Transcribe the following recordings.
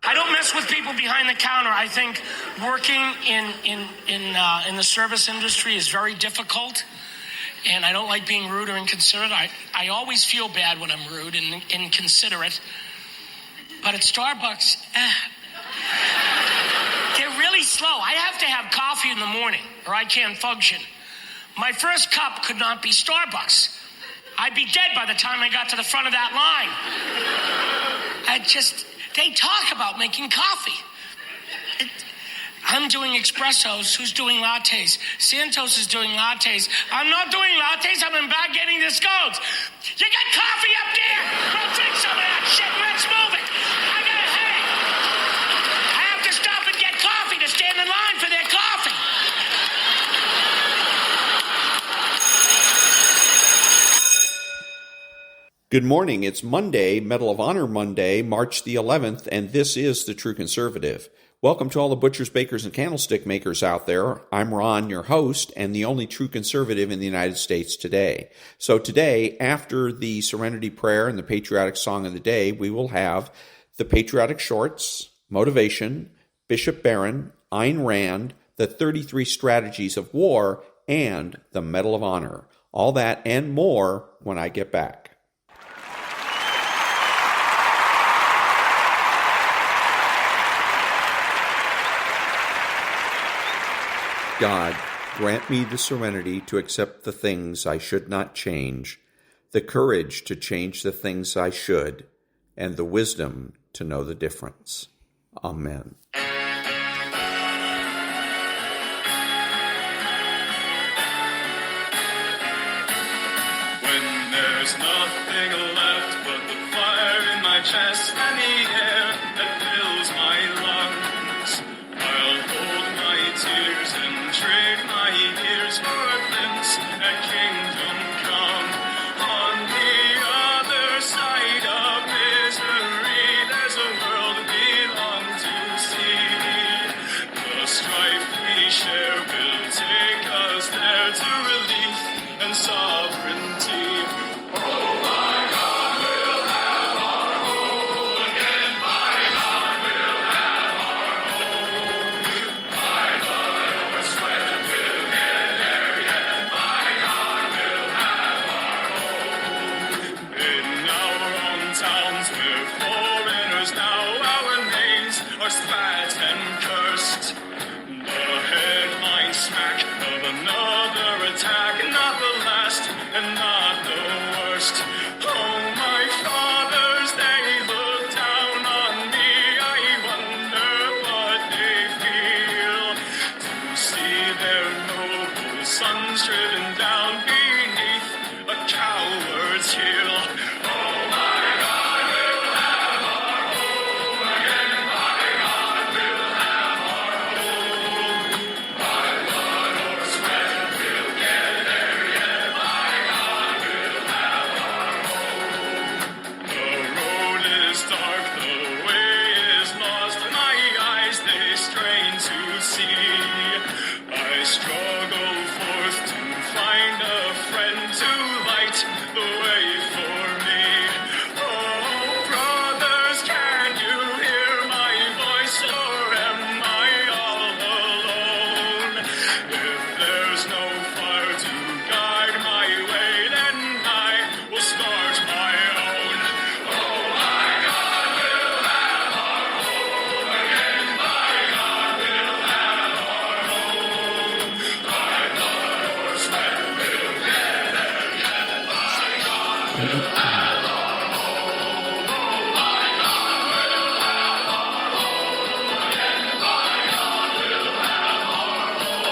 I don't mess with people behind the counter. I think working in the service industry is very difficult, and I don't like being rude or inconsiderate. I always feel bad when I'm rude and inconsiderate. But at Starbucks, they're really slow. I have to have coffee in the morning or I can't function. My first cup could not be Starbucks. I'd be dead by the time I got to the front of that line. They talk about making coffee. I'm doing espressos. Who's doing lattes? Santos is doing lattes. I'm not doing lattes. I'm in back getting the scones. You got coffee up there? Go drink some of that shit. Let's move it. I have to stop and get coffee to stand in line for their coffee. Good morning. It's Monday, Medal of Honor Monday, March the 11th, and this is The True Conservative. Welcome to all the butchers, bakers, and candlestick makers out there. I'm Ron, your host, and the only true conservative in the United States today. So today, after the Serenity Prayer and the patriotic song of the day, we will have the patriotic shorts, motivation, Bishop Barron, Ayn Rand, the 33 strategies of war, and the Medal of Honor. All that and more when I get back. God, grant me the serenity to accept the things I should not change, the courage to change the things I should, and the wisdom to know the difference. Amen. When there's nothing left but the fire in my chest and the air that fills my lungs, I'll hold my tears and trade my ears for a glimpse at kingdom come. On the other side of misery, there's a world we long to see. The strife we share will take us there to relief and sovereignty. Oh my God, we'll have our home again. My God, we'll have our home. My blood or sweat will get there yet. My God, we'll have our home. In our own towns, we're foreigners now. Our names are spat and cursed. The headline smack of another attack, not the last and not the worst. Oh, my fathers, they look down on me. I wonder what they feel to see their noble sons driven down beneath a coward's heel. Oh, my God, we'll have our home again. My God, we'll have our home. My blood or sweat will get there yet. My God, we'll have our home. The road is dark, the way is lost. My eyes, they strain to see. I struggle forth to find a friend to light the way for me. Oh, brothers, can you hear my voice, or am I all alone? If there's no fire to guide my way, then I will start my own. Oh, my God, we'll have our home again. My God, we'll have our home. My blood or sweat will get there yet. My God, we'll have our home. Oh, my God, we'll have our home again. My God, we'll have our home.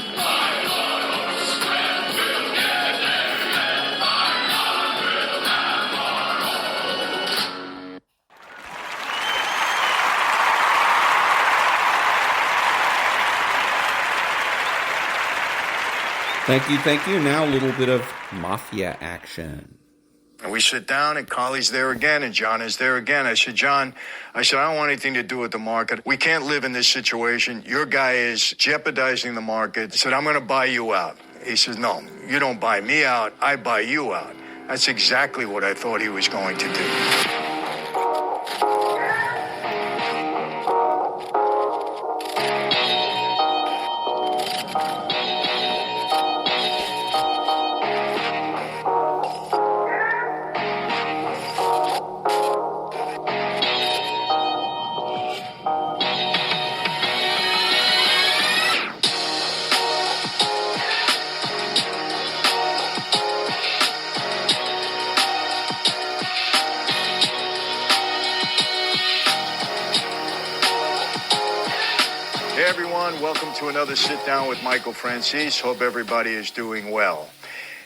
My blood or sweat will get there yet. My God, we'll have our home. Thank you. Now a little bit of Mafia action. And we sit down, and Carly's there again, and John is there again. I said, John, I don't want anything to do with the market. We can't live in this situation. Your guy is jeopardizing the market. I said, I'm going to buy you out. He says, no, you don't buy me out. I buy you out. That's exactly what I thought he was going to do. Hey everyone, welcome to another Sit Down with Michael Francis. Hope everybody is doing well.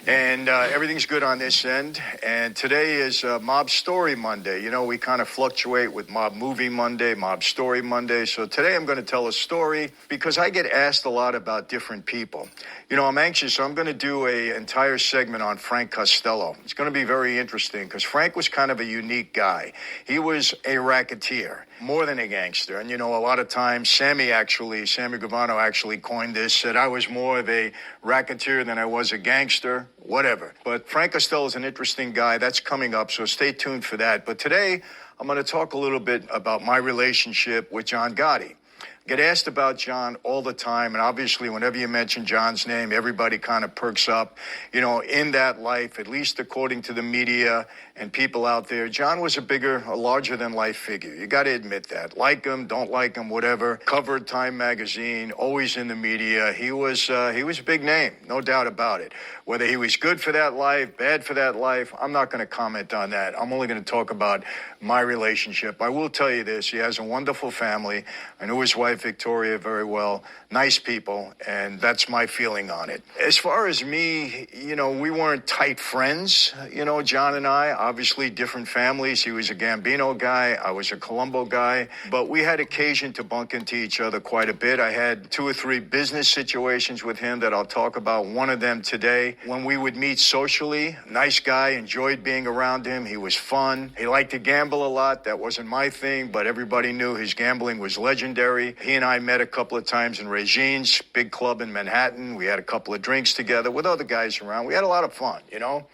And everything's good on this end. And today is Mob Story Monday. You know, we kind of fluctuate with Mob Movie Monday, Mob Story Monday. So today I'm going to tell a story because I get asked a lot about different people. You know, I'm anxious. So I'm going to do an entire segment on Frank Costello. It's going to be very interesting because Frank was kind of a unique guy. He was a racketeer, more than a gangster. And, you know, a lot of times Sammy Gravano actually coined this, said I was more of a racketeer than I was a gangster. Whatever. But Frank Costello is an interesting guy. That's coming up, so stay tuned for that. But today, I'm going to talk a little bit about my relationship with John Gotti. I get asked about John all the time, and obviously whenever you mention John's name, everybody kind of perks up. You know, in that life, at least according to the media and people out there, John was a larger-than-life figure. You got to admit that. Like him, don't like him, whatever. Covered Time magazine, always in the media. He was a big name, no doubt about it. Whether he was good for that life, bad for that life, I'm not going to comment on that. I'm only going to talk about my relationship. I will tell you this. He has a wonderful family. I knew his wife, Victoria, very well. Nice people, and that's my feeling on it. As far as me, you know, we weren't tight friends, you know, John and I. Obviously, different families. He was a Gambino guy. I was a Colombo guy. But we had occasion to bump into each other quite a bit. I had 2 or 3 business situations with him that I'll talk about. One of them today. When we would meet socially, nice guy, enjoyed being around him. He was fun. He liked to gamble a lot. That wasn't my thing, but everybody knew his gambling was legendary. He and I met a couple of times in Regine's big club in Manhattan. We had a couple of drinks together with other guys around. We had a lot of fun, you know.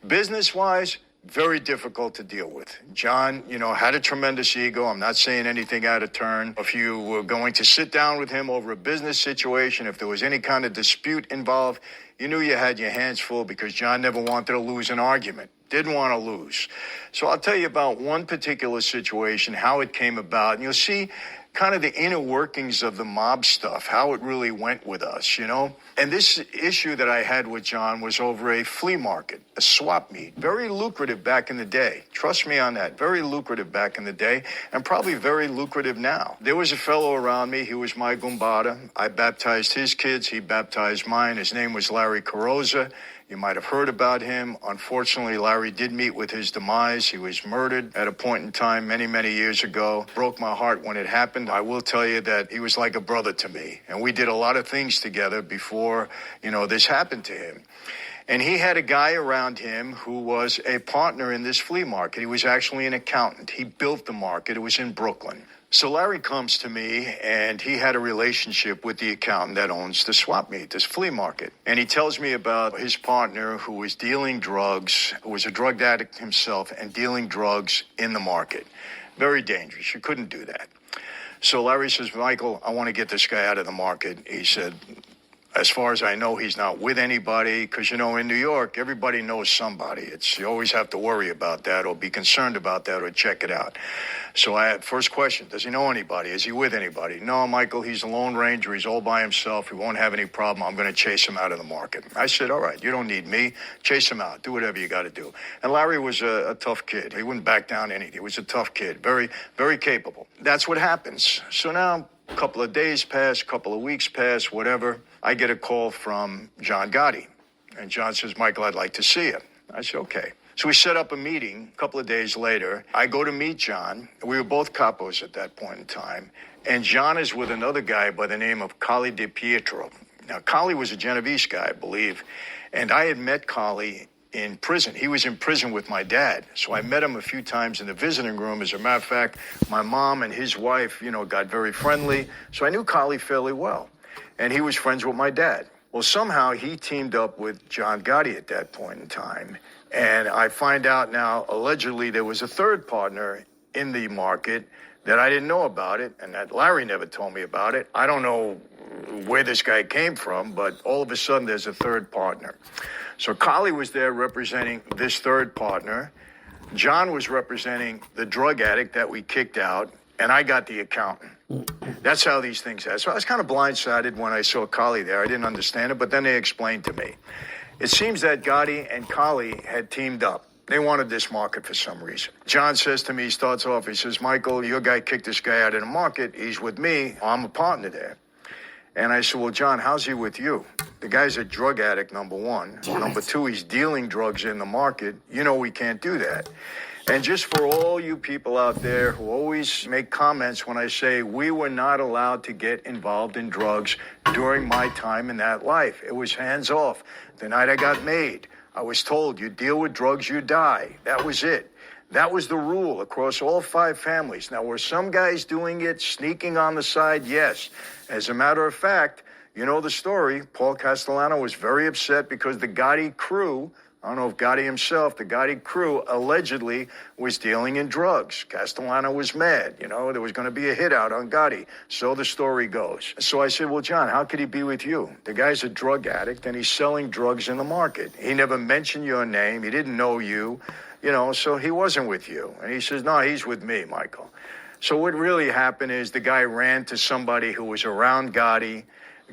Business-wise, very difficult to deal with. John, you know, had a tremendous ego. I'm not saying anything out of turn. If you were going to sit down with him over a business situation, if there was any kind of dispute involved, you knew you had your hands full because John never wanted to lose an argument. Didn't want to lose. So I'll tell you about one particular situation, how it came about, and you'll see kind of the inner workings of the mob stuff, how it really went with us, you know? And this issue that I had with John was over a flea market, a swap meet. Very lucrative back in the day. Trust me on that. Very lucrative back in the day, and probably very lucrative now. There was a fellow around me. He was my gumbada. I baptized his kids. He baptized mine. His name was Larry Carrozza. You might have heard about him. Unfortunately, Larry did meet with his demise. He was murdered at a point in time many, many years ago. Broke my heart when it happened. I will tell you that he was like a brother to me. And we did a lot of things together before, you know, this happened to him. And he had a guy around him who was a partner in this flea market. He was actually an accountant. He built the market. It was in Brooklyn. So Larry comes to me, and he had a relationship with the accountant that owns the swap meet, this flea market. And he tells me about his partner who was dealing drugs, who was a drug addict himself, and dealing drugs in the market. Very dangerous. You couldn't do that. So Larry says, Michael, I want to get this guy out of the market. He said, as far as I know, he's not with anybody because, you know, in New York, everybody knows somebody. You always have to worry about that or be concerned about that or check it out. So I had first question, does he know anybody? Is he with anybody? No, Michael, he's a lone ranger. He's all by himself. He won't have any problem. I'm going to chase him out of the market. I said, all right, you don't need me. Chase him out. Do whatever you got to do. And Larry was a tough kid. He wouldn't back down anything. He was a tough kid, very, very capable. That's what happens. So now a couple of days pass, a couple of weeks pass, whatever. I get a call from John Gotti. And John says, Michael, I'd like to see you. I said, okay. So we set up a meeting a couple of days later. I go to meet John. We were both capos at that point in time. And John is with another guy by the name of Collie De Pietro. Now, Collie was a Genovese guy, I believe. And I had met Collie in prison. He was in prison with my dad. So I met him a few times in the visiting room. As a matter of fact, my mom and his wife, you know, got very friendly. So I knew Collie fairly well. And he was friends with my dad. Well, somehow he teamed up with John Gotti at that point in time. And I find out now, allegedly, there was a third partner in the market that I didn't know about it, and that Larry never told me about it. I don't know where this guy came from, but all of a sudden there's a third partner. So Collie was there representing this third partner. John was representing the drug addict that we kicked out, and I got the accountant. That's how these things happen. So I was kind of blindsided when I saw Collie there. I didn't understand it, but then they explained to me. It seems that Gotti and Collie had teamed up. They wanted this market for some reason. John says to me, he starts off, he says, Michael, your guy kicked this guy out of the market. He's with me. I'm a partner there. And I said, well, John, how's he with you? The guy's a drug addict, number one. Number two, he's dealing drugs in the market. You know we can't do that. And just for all you people out there who always make comments when I say we were not allowed to get involved in drugs during my time in that life. It was hands off. The night I got made, I was told, you deal with drugs, you die. That was it. That was the rule across all 5 families. Now, were some guys doing it, sneaking on the side? Yes. As a matter of fact, you know the story. Paul Castellano was very upset because the Gotti crew, I don't know if Gotti himself, the Gotti crew allegedly was dealing in drugs. Castellano was mad. You know, there was going to be a hit out on Gotti. So the story goes. So I said, well, John, how could he be with you? The guy's a drug addict and he's selling drugs in the market. He never mentioned your name. He didn't know you. You know, so he wasn't with you. And he says, no, he's with me, Michael. So what really happened is the guy ran to somebody who was around Gotti.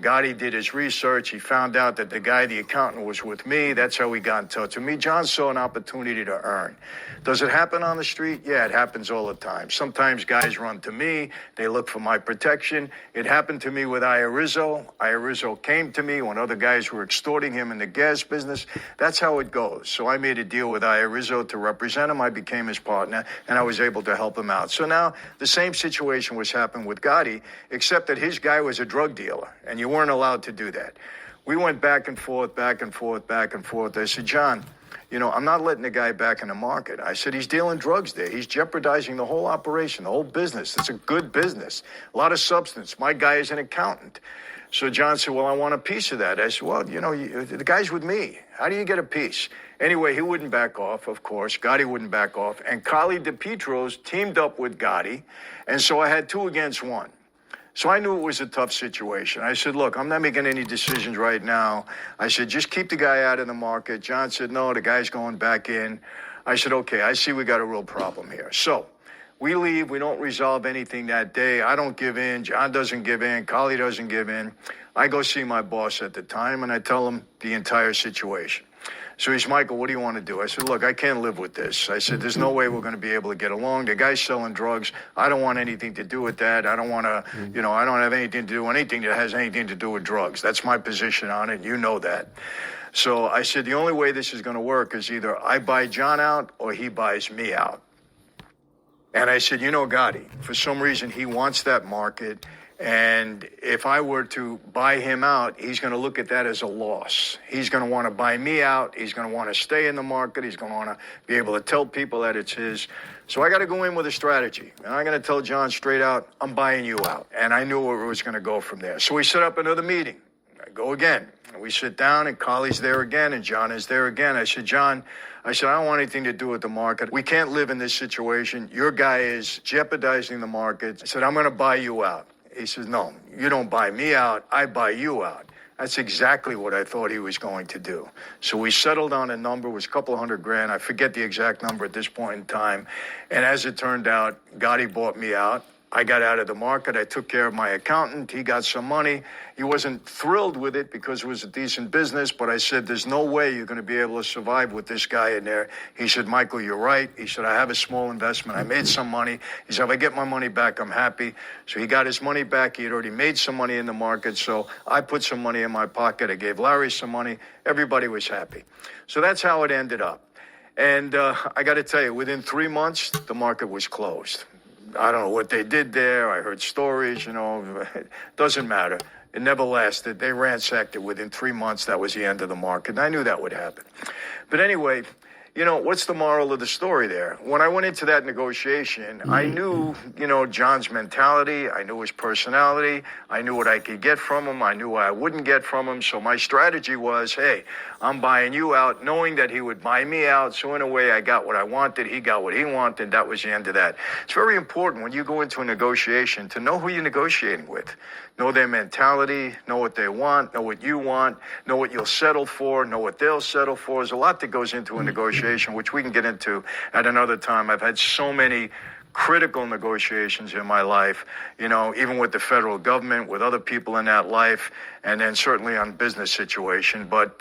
Gotti did his research. He found out that the guy, the accountant, was with me. That's how he got in touch with me. John saw an opportunity to earn. Does it happen on the street? Yeah, it happens all the time. Sometimes guys run to me. They look for my protection. It happened to me with Rizzo. Rizzo came to me when other guys were extorting him in the gas business. That's how it goes. So I made a deal with Rizzo to represent him. I became his partner, and I was able to help him out. So now the same situation was happening with Gotti, except that his guy was a drug dealer, and you weren't allowed to do that. We went back and forth, back and forth, back and forth. I said, John, you know, I'm not letting the guy back in the market. I said, he's dealing drugs there. He's jeopardizing the whole operation, the whole business. It's a good business. A lot of substance. My guy is an accountant. So John said, well, I want a piece of that. I said, well, you know, the guy's with me. How do you get a piece? Anyway, he wouldn't back off, of course. Gotti wouldn't back off. And Carly DePietros teamed up with Gotti. And so I had 2 against 1. So I knew it was a tough situation. I said, look, I'm not making any decisions right now. I said, just keep the guy out of the market. John said, no, the guy's going back in. I said, okay, I see we got a real problem here. So we leave. We don't resolve anything that day. I don't give in. John doesn't give in. Carly doesn't give in. I go see my boss at the time, and I tell him the entire situation. So he's, Michael, what do you want to do? I said, look, I can't live with this. I said, there's no way we're going to be able to get along. The guy's selling drugs. I don't want anything to do with that. I don't want to, you know, I don't have anything to do with anything that has anything to do with drugs. That's my position on it. You know that. So I said, the only way this is going to work is either I buy John out or he buys me out. And I said, you know, Gotti, for some reason, he wants that market. And if I were to buy him out, he's going to look at that as a loss. He's going to want to buy me out. He's going to want to stay in the market. He's going to want to be able to tell people that it's his. So I got to go in with a strategy. And I'm going to tell John straight out, I'm buying you out. And I knew where it was going to go from there. So we set up another meeting. I go again. And we sit down, and Carly's there again, and John is there again. I said, John, I don't want anything to do with the market. We can't live in this situation. Your guy is jeopardizing the market. I said, I'm going to buy you out. He says, no, you don't buy me out, I buy you out. That's exactly what I thought he was going to do. So we settled on a number, it was a couple $100,000. I forget the exact number at this point in time. And as it turned out, Gotti bought me out. I got out of the market. I took care of my accountant. He got some money. He wasn't thrilled with it because it was a decent business, but I said, there's no way you're going to be able to survive with this guy in there. He said, Michael, you're right. He said, I have a small investment. I made some money. He said, if I get my money back, I'm happy. So he got his money back. He had already made some money in the market. So I put some money in my pocket. I gave Larry some money. Everybody was happy. So that's how it ended up. And I got to tell you, within 3 months, the market was closed. I don't know what they did there. I heard stories, you know, it doesn't matter. It never lasted. They ransacked it within 3 months. That was the end of the market. And I knew that would happen. But anyway, you know, what's the moral of the story there? When I went into that negotiation, I knew, you know, John's mentality. I knew his personality. I knew what I could get from him. I knew what I wouldn't get from him. So my strategy was, hey, I'm buying you out, knowing that he would buy me out. So in a way, I got what I wanted. He got what he wanted. That was the end of that. It's very important when you go into a negotiation to know who you're negotiating with. Know their mentality, know what they want, know what you want, know what you'll settle for, know what they'll settle for. There's a lot that goes into a negotiation, which we can get into at another time. I've had so many critical negotiations in my life, you know, even with the federal government, with other people in that life, and then certainly on business situation. But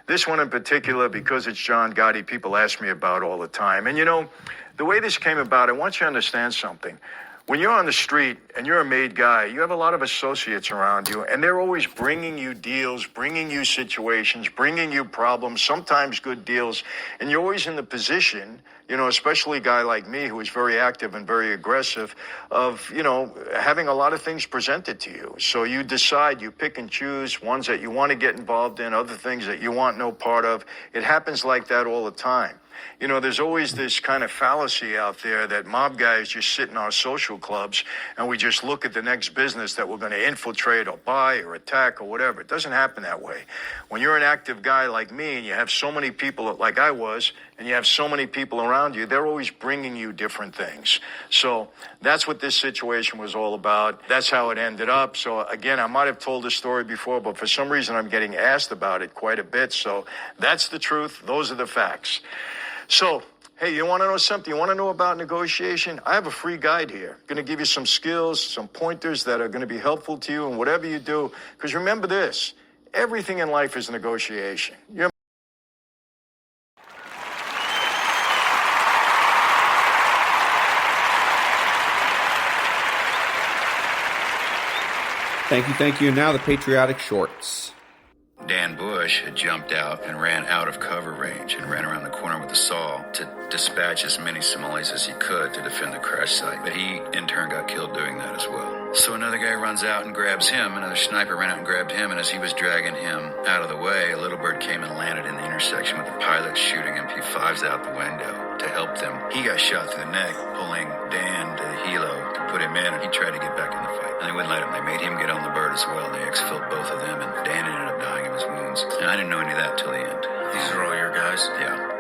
this one in particular, because it's John Gotti, people ask me about all the time. And, you know, the way this came about, I want you to understand something. When you're on the street and you're a made guy, you have a lot of associates around you, and they're always bringing you deals, bringing you situations, bringing you problems, sometimes good deals, and you're always in the position, especially a guy like me who is very active and very aggressive, of, having a lot of things presented to you. So you decide, you pick and choose ones that you want to get involved in, other things that you want no part of. It happens like that all the time. There's always this kind of fallacy out there that mob guys just sit in our social clubs and we just look at the next business that we're going to infiltrate or buy or attack or whatever. It doesn't happen that way. When you're an active guy like me and you have so many people like I was, and you have so many people around you, they're always bringing you different things. So that's what this situation was all about. That's how it ended up. So again, I might have told this story before, but for some reason I'm getting asked about it quite a bit. So that's the truth. Those are the facts. So, hey, you want to know something? You want to know about negotiation? I have a free guide here. I'm going to give you some skills, some pointers that are going to be helpful to you in whatever you do. Because remember this, everything in life is negotiation. Thank you. Now the patriotic shorts. Dan Bush had jumped out and ran out of cover range and ran around the corner with a saw to dispatch as many Somalis as he could to defend the crash site. But he, in turn, got killed doing that as well. So another guy runs out and grabs him. Another sniper ran out and grabbed him. And as he was dragging him out of the way, a little bird came and landed in the intersection with the pilot shooting MP5s out the window to help them. He got shot through the neck, pulling Dan to the helo to put him in, and he tried to get back in the fight. And they wouldn't let him. They made him get on the bird as well. They exfilled both of them, and Dan ended up dying of his wounds. And I didn't know any of that till the end. These are all your guys? Yeah.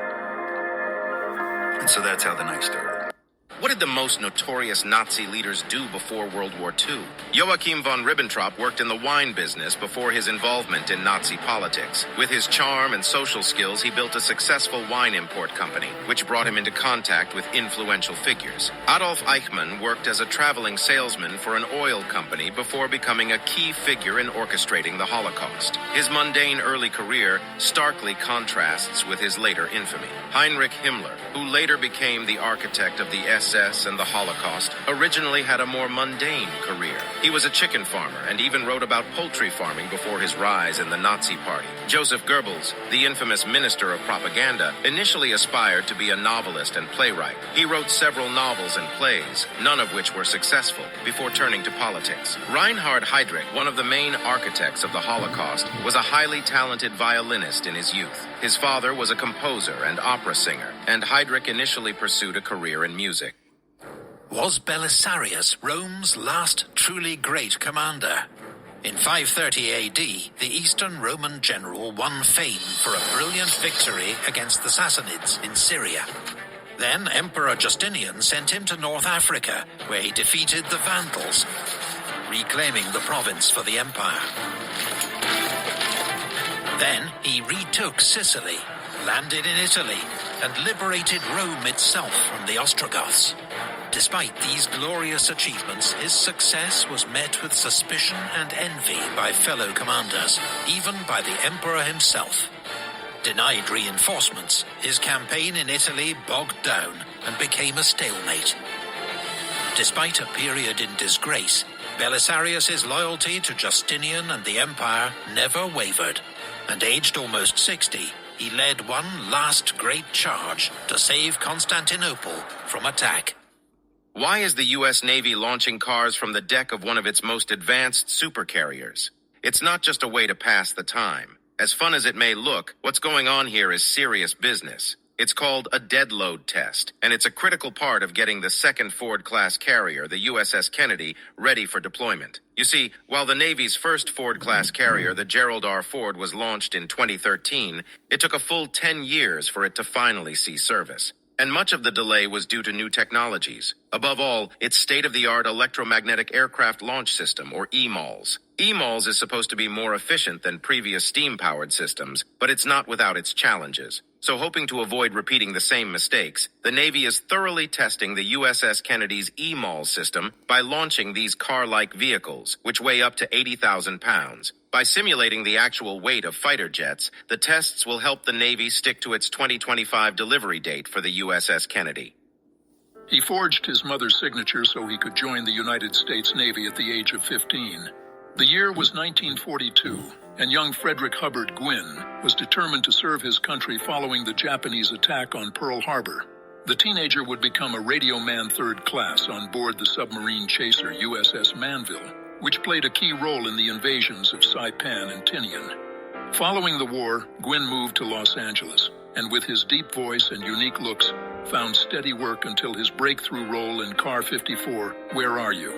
And so that's how the night started. What did the most notorious Nazi leaders do before World War II? Joachim von Ribbentrop worked in the wine business before his involvement in Nazi politics. With his charm and social skills, he built a successful wine import company, which brought him into contact with influential figures. Adolf Eichmann worked as a traveling salesman for an oil company before becoming a key figure in orchestrating the Holocaust. His mundane early career starkly contrasts with his later infamy. Heinrich Himmler, who later became the architect of the SS and the Holocaust, originally had a more mundane career. He was a chicken farmer and even wrote about poultry farming before his rise in the Nazi Party. Joseph Goebbels, the infamous minister of propaganda, initially aspired to be a novelist and playwright. He wrote several novels and plays, none of which were successful, before turning to politics. Reinhard Heydrich, one of the main architects of the Holocaust, was a highly talented violinist in his youth. His father was a composer and opera singer, and Heydrich initially pursued a career in music. Was Belisarius Rome's last truly great commander? In 530 AD, the Eastern Roman general won fame for a brilliant victory against the Sassanids in Syria. Then Emperor Justinian sent him to North Africa, where he defeated the Vandals, reclaiming the province for the empire. Then he retook Sicily, landed in Italy, and liberated Rome itself from the Ostrogoths. Despite these glorious achievements, his success was met with suspicion and envy by fellow commanders, even by the emperor himself. Denied reinforcements, his campaign in Italy bogged down and became a stalemate. Despite a period in disgrace, Belisarius' loyalty to Justinian and the empire never wavered, and aged almost 60, he led one last great charge to save Constantinople from attack. Why is the U.S. Navy launching cars from the deck of one of its most advanced supercarriers? It's not just a way to pass the time. As fun as it may look, what's going on here is serious business. It's called a dead load test, and it's a critical part of getting the second Ford-class carrier, the USS Kennedy, ready for deployment. You see, while the Navy's first Ford-class carrier, the Gerald R. Ford, was launched in 2013, it took a full 10 years for it to finally see service. And much of the delay was due to new technologies. Above all, its state-of-the-art electromagnetic aircraft launch system, or EMALS. EMALS is supposed to be more efficient than previous steam-powered systems, but it's not without its challenges. So hoping to avoid repeating the same mistakes, the Navy is thoroughly testing the USS Kennedy's EMALS system by launching these car-like vehicles, which weigh up to 80,000 pounds. By simulating the actual weight of fighter jets, the tests will help the Navy stick to its 2025 delivery date for the USS Kennedy. He forged his mother's signature so he could join the United States Navy at the age of 15. The year was 1942, and young Frederick Hubbard Gwynn was determined to serve his country following the Japanese attack on Pearl Harbor. The teenager would become a radio man third class on board the submarine chaser USS Manville, which played a key role in the invasions of Saipan and Tinian. Following the war, Gwynn moved to Los Angeles, and with his deep voice and unique looks, found steady work until his breakthrough role in Car 54, Where Are You?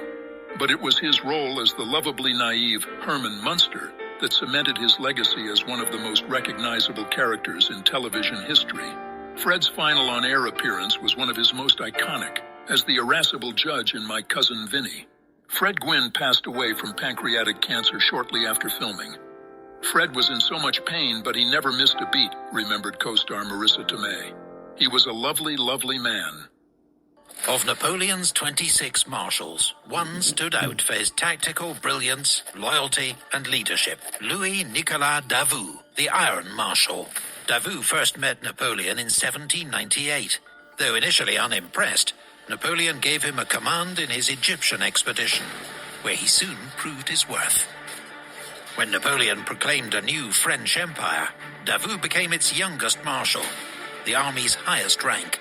But it was his role as the lovably naive Herman Munster that cemented his legacy as one of the most recognizable characters in television history. Fred's final on-air appearance was one of his most iconic, as the irascible judge in My Cousin Vinny. Fred Gwynn passed away from pancreatic cancer shortly after filming. Fred was in so much pain, but he never missed a beat, remembered co-star Marissa Tomei. He was a lovely, lovely man. Of Napoleon's 26 marshals, one stood out for his tactical brilliance, loyalty, and leadership. Louis-Nicolas Davout, the Iron Marshal. Davout first met Napoleon in 1798. Though initially unimpressed, Napoleon gave him a command in his Egyptian expedition, where he soon proved his worth. When Napoleon proclaimed a new French empire, Davout became its youngest marshal, the army's highest rank.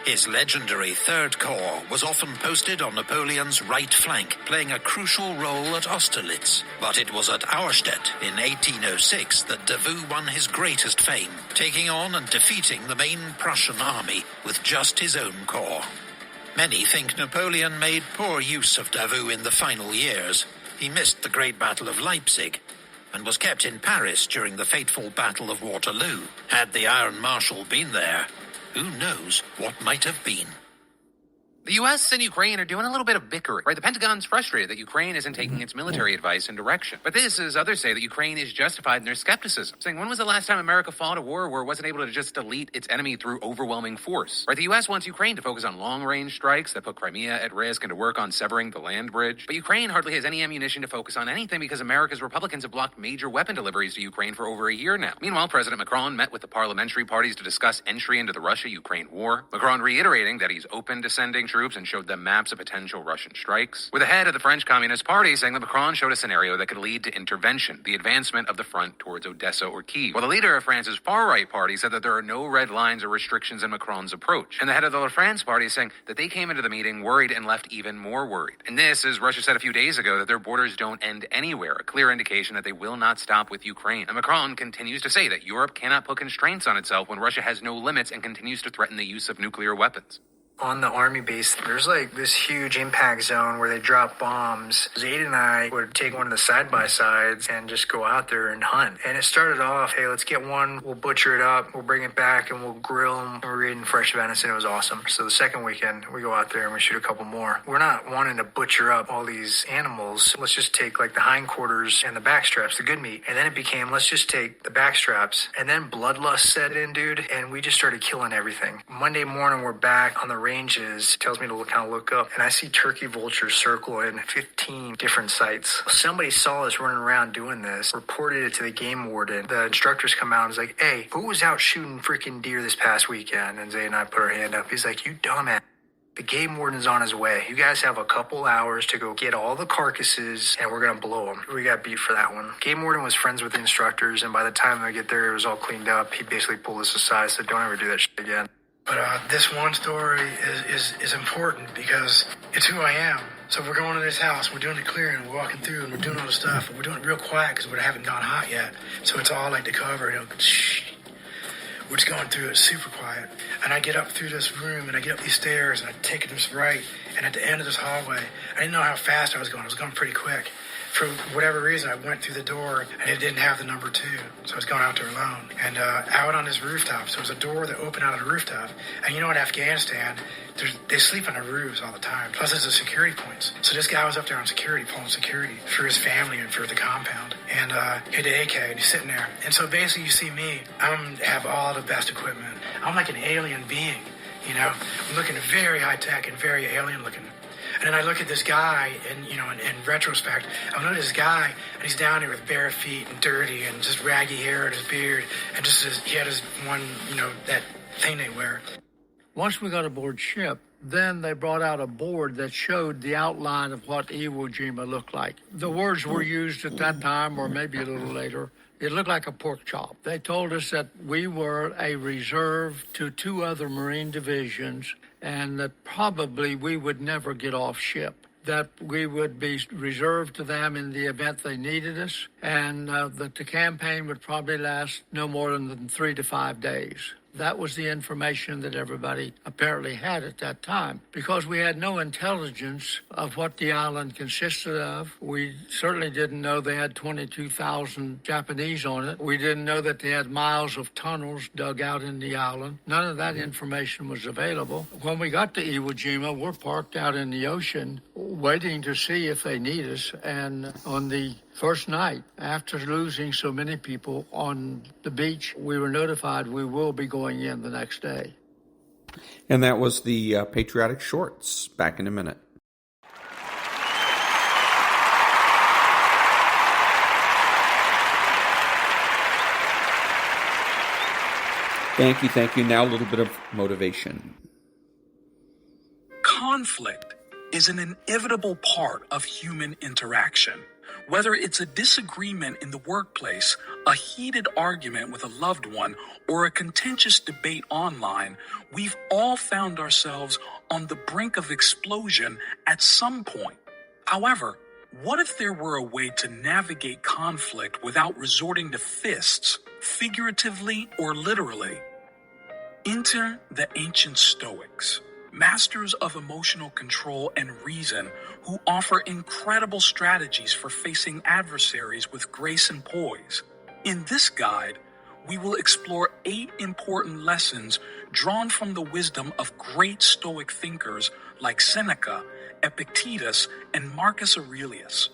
His legendary Third Corps was often posted on Napoleon's right flank, playing a crucial role at Austerlitz. But it was at Auerstedt in 1806 that Davout won his greatest fame, taking on and defeating the main Prussian army with just his own corps. Many think Napoleon made poor use of Davout in the final years. He missed the Great Battle of Leipzig and was kept in Paris during the fateful Battle of Waterloo. Had the Iron Marshal been there, who knows what might have been. The U.S. and Ukraine are doing a little bit of bickering, right? The Pentagon's frustrated that Ukraine isn't taking its military advice and direction. But this is others say that Ukraine is justified in their skepticism, saying when was the last time America fought a war where it wasn't able to just delete its enemy through overwhelming force? Right? The U.S. wants Ukraine to focus on long-range strikes that put Crimea at risk and to work on severing the land bridge. But Ukraine hardly has any ammunition to focus on anything because America's Republicans have blocked major weapon deliveries to Ukraine for over a year now. Meanwhile, President Macron met with the parliamentary parties to discuss entry into the Russia-Ukraine war. Macron reiterating that he's open to sending troops and showed them maps of potential Russian strikes, with the head of the French Communist Party saying that Macron showed a scenario that could lead to intervention, the advancement of the front towards Odessa or Kyiv. While the leader of France's far-right party said that there are no red lines or restrictions in Macron's approach. And the head of the La France party is saying that they came into the meeting worried and left even more worried. And this, as Russia said a few days ago, that their borders don't end anywhere, a clear indication that they will not stop with Ukraine. And Macron continues to say that Europe cannot put constraints on itself when Russia has no limits and continues to threaten the use of nuclear weapons. On the army base, there's like this huge impact zone where they drop bombs. Zayd and I would take one of the side-by-sides and just go out there and hunt. And it started off, hey, let's get one, we'll butcher it up, we'll bring it back, and we'll grill them. We're eating fresh venison. It was awesome. So the second weekend, we go out there and we shoot a couple more. We're not wanting to butcher up all these animals. Let's just take like the hindquarters and the backstraps, the good meat. And then it became, let's just take the backstraps. And then bloodlust set in, dude, and we just started killing everything. Monday morning, we're back on the ranges, tells me to look up, and I see turkey vultures circle in 15 different sites. Somebody saw us running around doing this, reported it to the game warden. The instructors come out and was like, hey, who was out shooting freaking deer this past weekend? And Zay and I put our hand up. He's like, you dumbass. The game warden's on his way. You guys have a couple hours to go get all the carcasses, and we're going to blow them. We got beat for that one. Game warden was friends with the instructors, and by the time they get there, it was all cleaned up. He basically pulled us aside, said, don't ever do that shit again. But this one story is important because it's who I am. So we're going to this house, we're doing the clearing, we're walking through, and we're doing all the stuff, and we're doing it real quiet because we haven't gone hot yet. So it's all like the cover, we're just going through it super quiet. And I get up through this room, and I get up these stairs, and I take it this right, and at the end of this hallway, I didn't know how fast I was going pretty quick. For whatever reason, I went through the door, and it didn't have the number 2, so I was going out there alone. And out on this rooftop, so it was a door that opened out of the rooftop. And you know, in Afghanistan, they sleep on the roofs all the time. Plus, there's the security points. So this guy was up there on security, pulling security for his family and for the compound. And he had the AK, and he's sitting there. And so basically, you see me, I have all the best equipment. I'm like an alien being, you know? I'm looking very high-tech and very alien-looking. And then I look at this guy, and in retrospect, I look at this guy, and he's down here with bare feet and dirty and just raggy hair and his beard, and he had his one, that thing they wear. Once we got aboard ship, then they brought out a board that showed the outline of what Iwo Jima looked like. The words were used at that time, or maybe a little later. It looked like a pork chop. They told us that we were a reserve to 2 other Marine divisions and that probably we would never get off ship, that we would be reserved to them in the event they needed us, and that the campaign would probably last no more than 3 to 5 days. That was the information that everybody apparently had at that time, because we had no intelligence of what the island consisted of. We certainly didn't know they had 22,000 Japanese on it. We didn't know that they had miles of tunnels dug out in the island. None of that information was available. When we got to Iwo Jima, we're parked out in the ocean waiting to see if they need us. And on the first night, after losing so many people on the beach, we were notified we will be going in the next day. And that was the Patriotic Shorts. Back in a minute. Thank you. Now a little bit of motivation. Conflict is an inevitable part of human interaction. Whether it's a disagreement in the workplace, a heated argument with a loved one, or a contentious debate online, we've all found ourselves on the brink of explosion at some point. However, what if there were a way to navigate conflict without resorting to fists, figuratively or literally? Enter the ancient Stoics, masters of emotional control and reason, who offer incredible strategies for facing adversaries with grace and poise. In this guide, we will explore 8 important lessons drawn from the wisdom of great Stoic thinkers like Seneca, Epictetus, and Marcus Aurelius.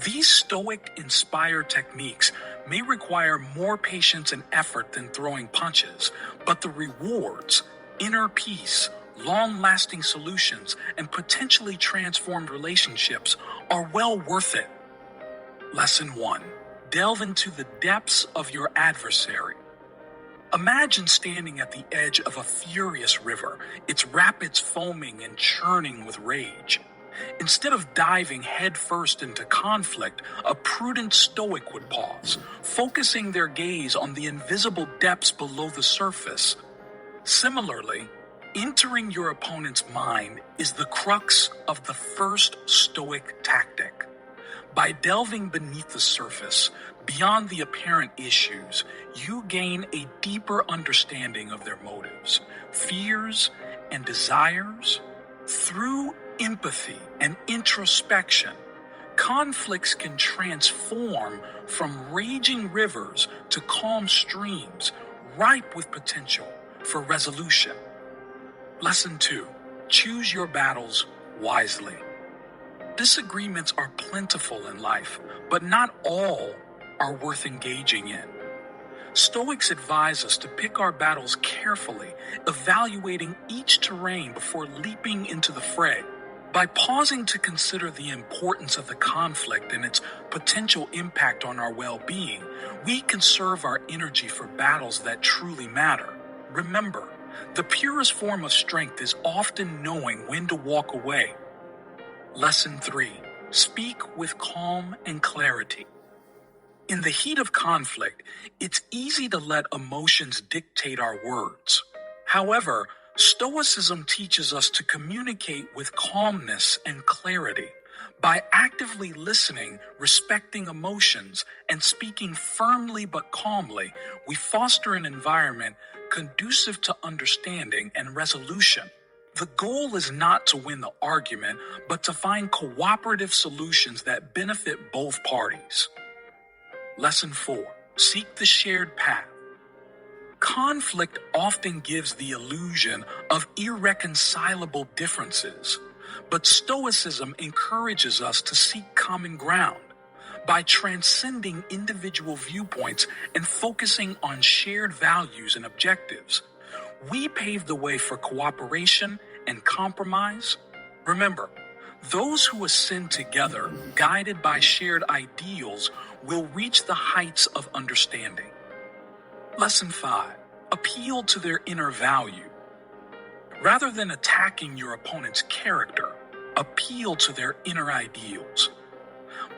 These Stoic-inspired techniques may require more patience and effort than throwing punches, but the rewards, inner peace, long-lasting solutions, and potentially transformed relationships are well worth it. Lesson 1. Delve into the depths of your adversary. Imagine standing at the edge of a furious river, its rapids foaming and churning with rage. Instead of diving headfirst into conflict, a prudent Stoic would pause, focusing their gaze on the invisible depths below the surface. Similarly, entering your opponent's mind is the crux of the first Stoic tactic. By delving beneath the surface, beyond the apparent issues, you gain a deeper understanding of their motives, fears, and desires. Through empathy and introspection, conflicts can transform from raging rivers to calm streams, ripe with potential for resolution. Lesson 2. Choose your battles wisely. Disagreements are plentiful in life, but not all are worth engaging in. Stoics advise us to pick our battles carefully, evaluating each terrain before leaping into the fray. By pausing to consider the importance of the conflict and its potential impact on our well-being, we conserve our energy for battles that truly matter. Remember, the purest form of strength is often knowing when to walk away. Lesson 3. Speak with calm and clarity. In the heat of conflict, it's easy to let emotions dictate our words. However, Stoicism teaches us to communicate with calmness and clarity. By actively listening, respecting emotions, and speaking firmly but calmly, we foster an environment conducive to understanding and resolution. The goal is not to win the argument, but to find cooperative solutions that benefit both parties. Lesson 4. Seek the shared path. Conflict often gives the illusion of irreconcilable differences, but Stoicism encourages us to seek common ground. By transcending individual viewpoints and focusing on shared values and objectives, we pave the way for cooperation and compromise. Remember, those who ascend together, guided by shared ideals, will reach the heights of understanding. Lesson 5. Appeal to their inner value. Rather than attacking your opponent's character, appeal to their inner ideals.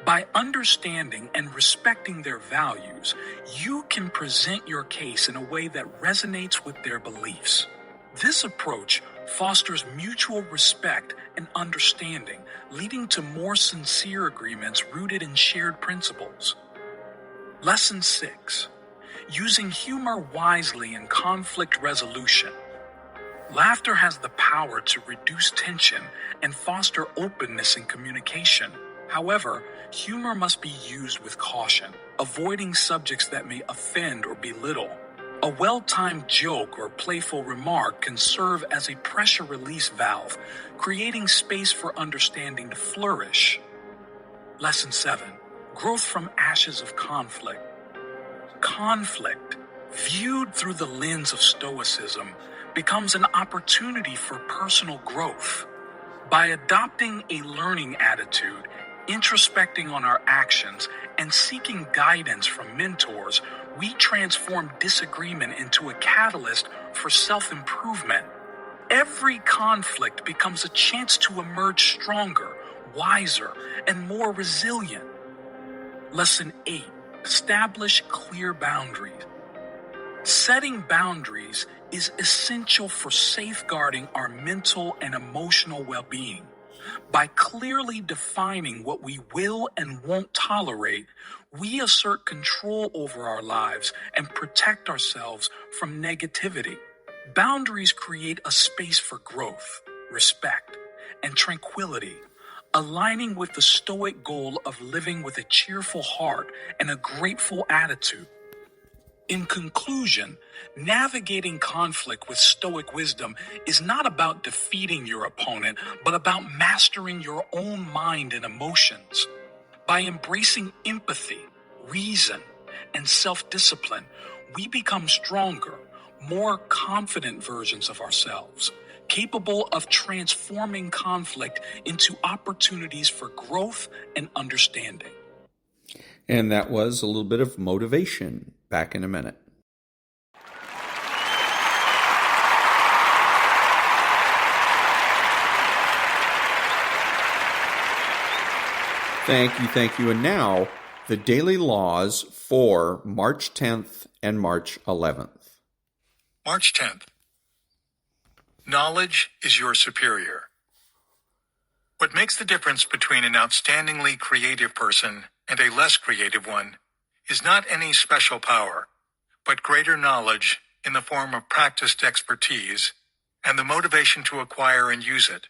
By understanding and respecting their values, you can present your case in a way that resonates with their beliefs. This approach fosters mutual respect and understanding, leading to more sincere agreements rooted in shared principles. Lesson 6. Using humor wisely in conflict resolution. Laughter has the power to reduce tension and foster openness in communication. However, humor must be used with caution, avoiding subjects that may offend or belittle. A well-timed joke or playful remark can serve as a pressure release valve, creating space for understanding to flourish. Lesson 7. Growth from ashes of conflict. Conflict, viewed through the lens of Stoicism, becomes an opportunity for personal growth. By adopting a learning attitude, introspecting on our actions, and seeking guidance from mentors, we transform disagreement into a catalyst for self-improvement. Every conflict becomes a chance to emerge stronger, wiser, and more resilient. Lesson 8. Establish clear boundaries. Setting boundaries is essential for safeguarding our mental and emotional well-being. By clearly defining what we will and won't tolerate, we assert control over our lives and protect ourselves from negativity. Boundaries create a space for growth, respect, and tranquility, aligning with the Stoic goal of living with a cheerful heart and a grateful attitude. In conclusion, navigating conflict with Stoic wisdom is not about defeating your opponent, but about mastering your own mind and emotions. By embracing empathy, reason, and self-discipline, we become stronger, more confident versions of ourselves, capable of transforming conflict into opportunities for growth and understanding. And that was a little bit of motivation. Back in a minute. Thank you. And now, the daily laws for March 10th and March 11th. March 10th. Knowledge is your superior. What makes the difference between an outstandingly creative person and a less creative one is not any special power, but greater knowledge in the form of practiced expertise and the motivation to acquire and use it.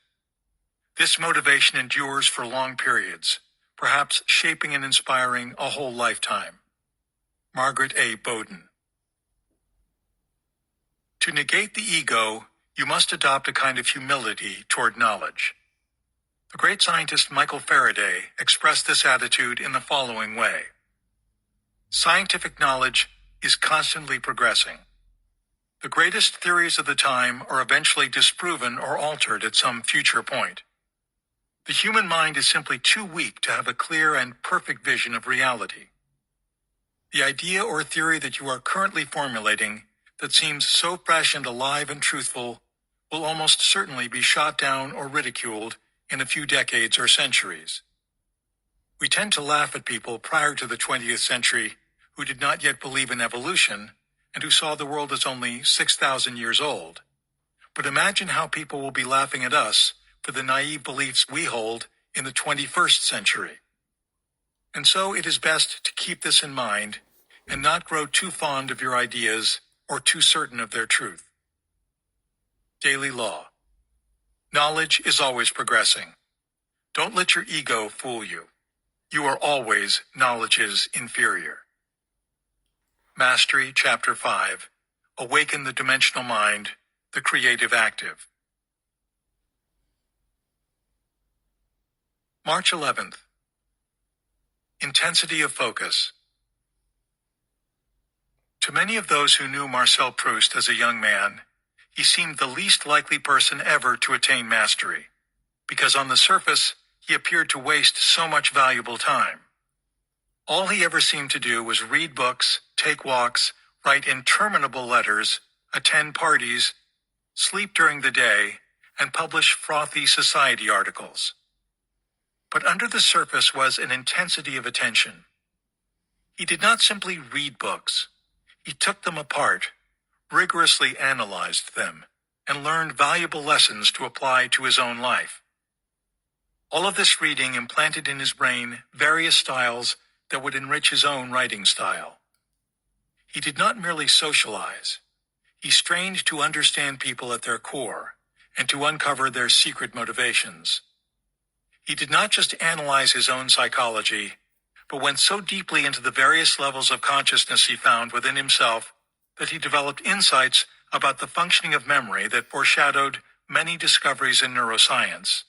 This motivation endures for long periods, perhaps shaping and inspiring a whole lifetime. Margaret A. Bowden. To negate the ego, you must adopt a kind of humility toward knowledge. The great scientist Michael Faraday expressed this attitude in the following way. Scientific knowledge is constantly progressing. The greatest theories of the time are eventually disproven or altered at some future point. The human mind is simply too weak to have a clear and perfect vision of reality. The idea or theory that you are currently formulating that seems so fresh and alive and truthful will almost certainly be shot down or ridiculed in a few decades or centuries. We tend to laugh at people prior to the 20th century who did not yet believe in evolution and who saw the world as only 6,000 years old. But imagine how people will be laughing at us for the naive beliefs we hold in the 21st century. And so it is best to keep this in mind and not grow too fond of your ideas or too certain of their truth. Daily Law. Knowledge is always progressing. Don't let your ego fool you. You are always knowledge's inferior. Mastery, Chapter 5. Awaken the dimensional mind, the creative active. March 11th. Intensity of focus. To many of those who knew Marcel Proust as a young man, he seemed the least likely person ever to attain mastery, because on the surface, he appeared to waste so much valuable time. All he ever seemed to do was read books, take walks, write interminable letters, attend parties, sleep during the day, and publish frothy society articles. But under the surface was an intensity of attention. He did not simply read books. He took them apart, rigorously analyzed them, and learned valuable lessons to apply to his own life. All of this reading implanted in his brain various styles that would enrich his own writing style. He did not merely socialize. He strained to understand people at their core and to uncover their secret motivations. He did not just analyze his own psychology, but went so deeply into the various levels of consciousness he found within himself that he developed insights about the functioning of memory that foreshadowed many discoveries in neuroscience.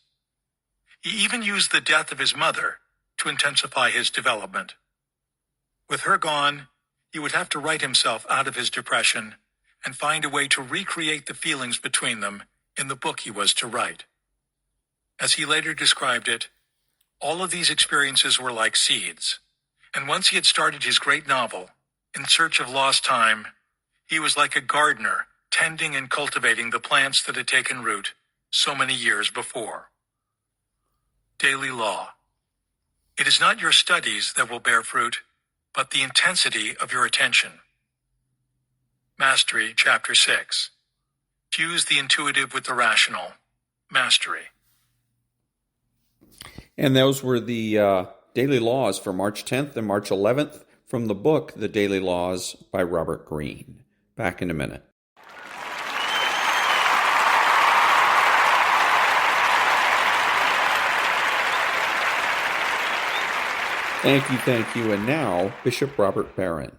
He even used the death of his mother to intensify his development. With her gone, he would have to write himself out of his depression and find a way to recreate the feelings between them in the book he was to write. As he later described it, all of these experiences were like seeds, and once he had started his great novel, In Search of Lost Time, he was like a gardener tending and cultivating the plants that had taken root so many years before. Daily Law. It is not your studies that will bear fruit, but the intensity of your attention. Mastery, Chapter 6. Fuse the intuitive with the rational. Mastery. And those were the Daily Laws for March 10th and March 11th from the book, The Daily Laws by Robert Greene. Back in a minute. Thank you. And now, Bishop Robert Barron.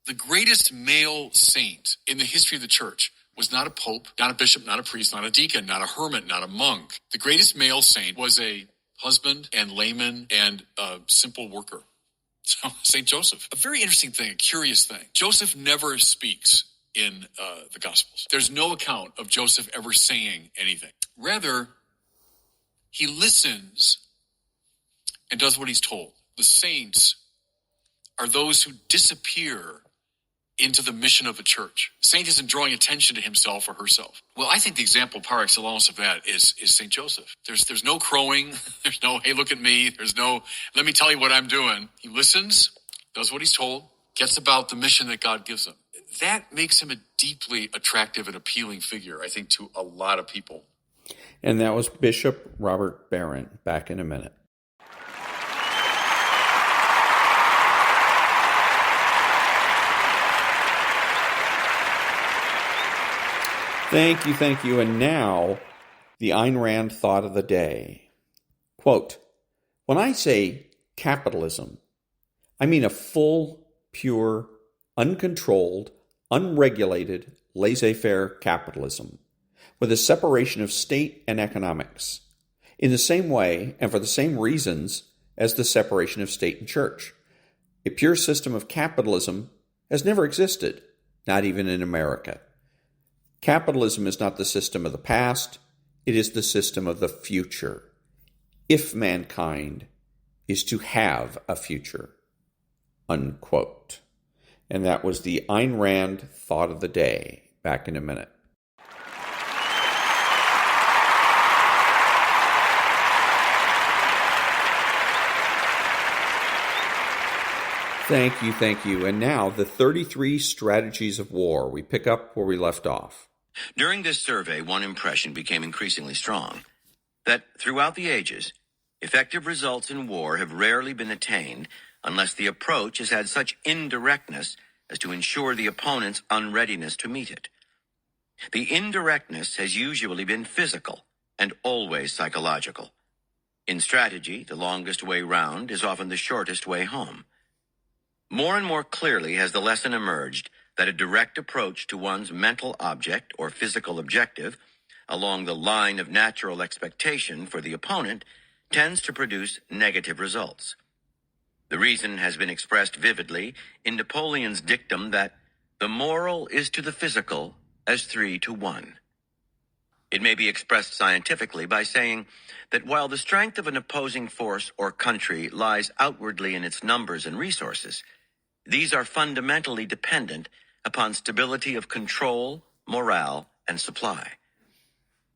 The greatest male saint in the history of the church was not a pope, not a bishop, not a priest, not a deacon, not a hermit, not a monk. The greatest male saint was a husband and layman and a simple worker. So, St. Joseph. A very interesting thing, a curious thing. Joseph never speaks in the Gospels. There's no account of Joseph ever saying anything. Rather, he listens and does what he's told. The saints are those who disappear into the mission of the church. Saint isn't drawing attention to himself or herself. Well, I think the example par excellence of that is St. Joseph. There's no crowing. There's no, hey, look at me. There's no, let me tell you what I'm doing. He listens, does what he's told, gets about the mission that God gives him. That makes him a deeply attractive and appealing figure, I think, to a lot of people. And that was Bishop Robert Barron. Back in a minute. Thank you. And now, the Ayn Rand thought of the day. Quote, when I say capitalism, I mean a full, pure, uncontrolled, unregulated, laissez-faire capitalism, with a separation of state and economics, in the same way and for the same reasons as the separation of state and church. A pure system of capitalism has never existed, not even in America. Capitalism is not the system of the past, it is the system of the future, if mankind is to have a future. Unquote. And that was the Ayn Rand thought of the day. Back in a minute. Thank you. And now, the 33 strategies of war. We pick up where we left off. During this survey, one impression became increasingly strong, that throughout the ages, effective results in war have rarely been attained unless the approach has had such indirectness as to ensure the opponent's unreadiness to meet it. The indirectness has usually been physical and always psychological. In strategy, the longest way round is often the shortest way home. More and more clearly has the lesson emerged that a direct approach to one's mental object or physical objective along the line of natural expectation for the opponent tends to produce negative results. The reason has been expressed vividly in Napoleon's dictum that the moral is to the physical as 3 to 1. It may be expressed scientifically by saying that while the strength of an opposing force or country lies outwardly in its numbers and resources, these are fundamentally dependent upon stability of control, morale, and supply.